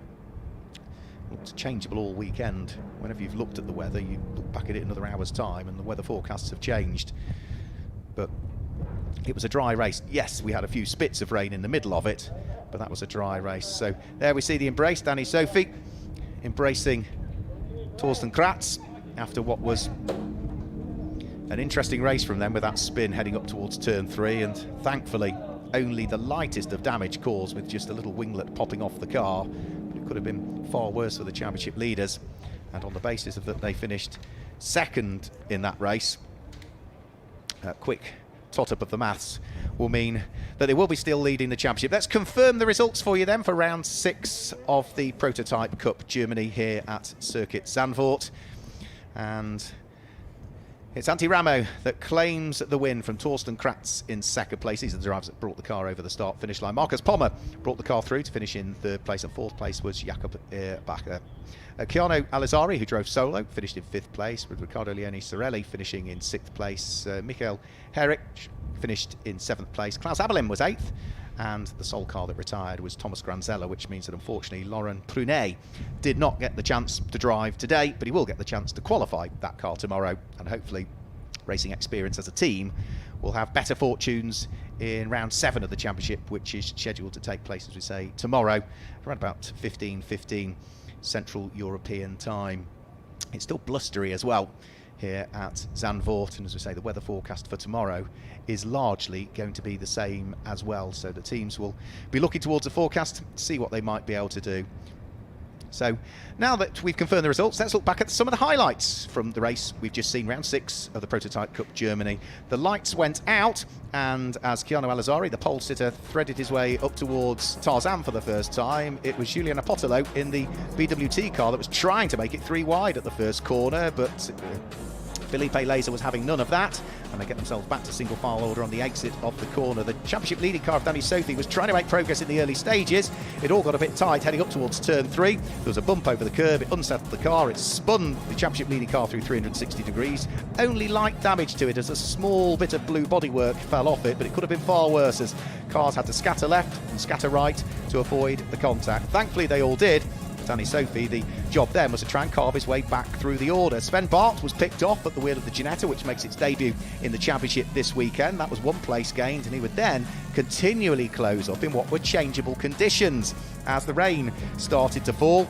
Looks changeable all weekend. Whenever you've looked at the weather, you look back at it another hour's time and the weather forecasts have changed. But it was a dry race. Yes, we had a few spits of rain in the middle of it, but that was a dry race. So there we see the embrace, Danny Sophie embracing Torsten Kratz after what was an interesting race from them with that spin heading up towards turn 3, and thankfully only the lightest of damage caused with just a little winglet popping off the car. But it could have been far worse for the championship leaders, and on the basis of that they finished 2nd in that race, quick tot up of the maths will mean that they will be still leading the championship. Let's confirm the results for you then for round 6 of the Prototype Cup Germany here at Circuit Zandvoort. And it's Antti Ramo that claims the win from Torsten Kratz in 2nd place. These are the drivers that brought the car over the start-finish line. Marcus Pommer brought the car through to finish in 3rd place, and 4th place was Jakob Bacher. Keanu Alazari, who drove solo, finished in 5th place, with Riccardo Leone Sorelli finishing in 6th place. Michael Herrick finished in 7th place. Klaus Abelin was 8th, and the sole car that retired was Thomas Grandseier, which means that unfortunately Laurent Brunet did not get the chance to drive today, but he will get the chance to qualify that car tomorrow, and hopefully Racing Experience as a team will have better fortunes in round 7 of the championship, which is scheduled to take place, as we say, tomorrow around about 15:15 Central European time. It's still blustery as well here at Zandvoort, and as we say, the weather forecast for tomorrow is largely going to be the same as well, so the teams will be looking towards the forecast to see what they might be able to do. So now that we've confirmed the results, let's look back at some of the highlights from the race we've just seen, round 6 of the Prototype Cup Germany. The lights went out, and as Keanu Alazari, the pole sitter, threaded his way up towards Tarzan for the first time, it was Julian Apotolo in the BWT car that was trying to make it 3 wide at the first corner, but Felipe Laser was having none of that, and they get themselves back to single file order on the exit of the corner. The championship leading car of Danny Sophie was trying to make progress in the early stages. It all got a bit tight heading up towards turn 3. There was a bump over the curb, it unsettled the car, it spun the championship leading car through 360 degrees. Only light damage to it as a small bit of blue bodywork fell off it, but it could have been far worse as cars had to scatter left and scatter right to avoid the contact. Thankfully they all did. Danny Sophie, the job then was to try and carve his way back through the order. Sven Bart was picked off at the wheel of the Ginetta, which makes its debut in the championship this weekend. That was 1 place gained, and he would then continually close up in what were changeable conditions as the rain started to fall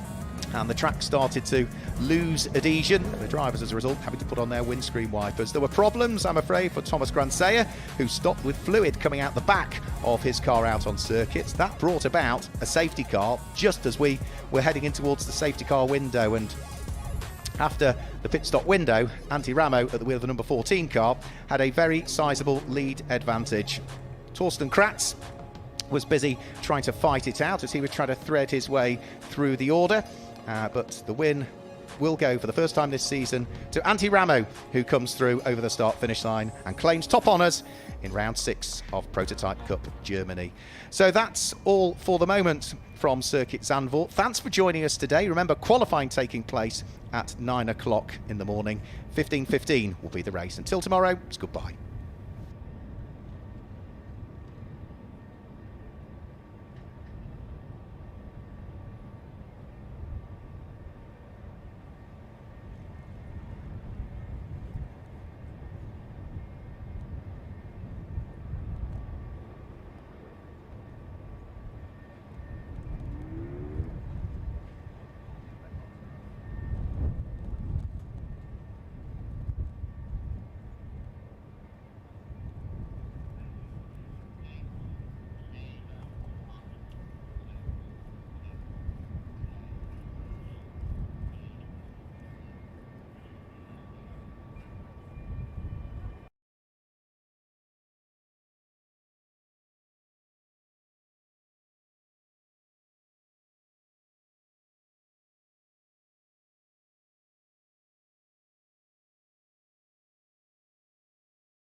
and the track started to lose adhesion. The drivers, as a result, having to put on their windscreen wipers. There were problems, I'm afraid, for Thomas Grandseier, who stopped with fluid coming out the back of his car out on circuits. That brought about a safety car just as we were heading in towards the safety car window, and after the pit stop window, Antti Ramo at the wheel of the number 14 car had a very sizable lead advantage. Torsten Kratz was busy trying to fight it out as he was trying to thread his way through the order. But the win will go for the first time this season to Antti Ramo, who comes through over the start-finish line and claims top honours in round 6 of Prototype Cup Germany. So that's all for the moment from Circuit Zandvoort. Thanks for joining us today. Remember, qualifying taking place at 9 o'clock in the morning. 15:15 will be the race. Until tomorrow, it's goodbye.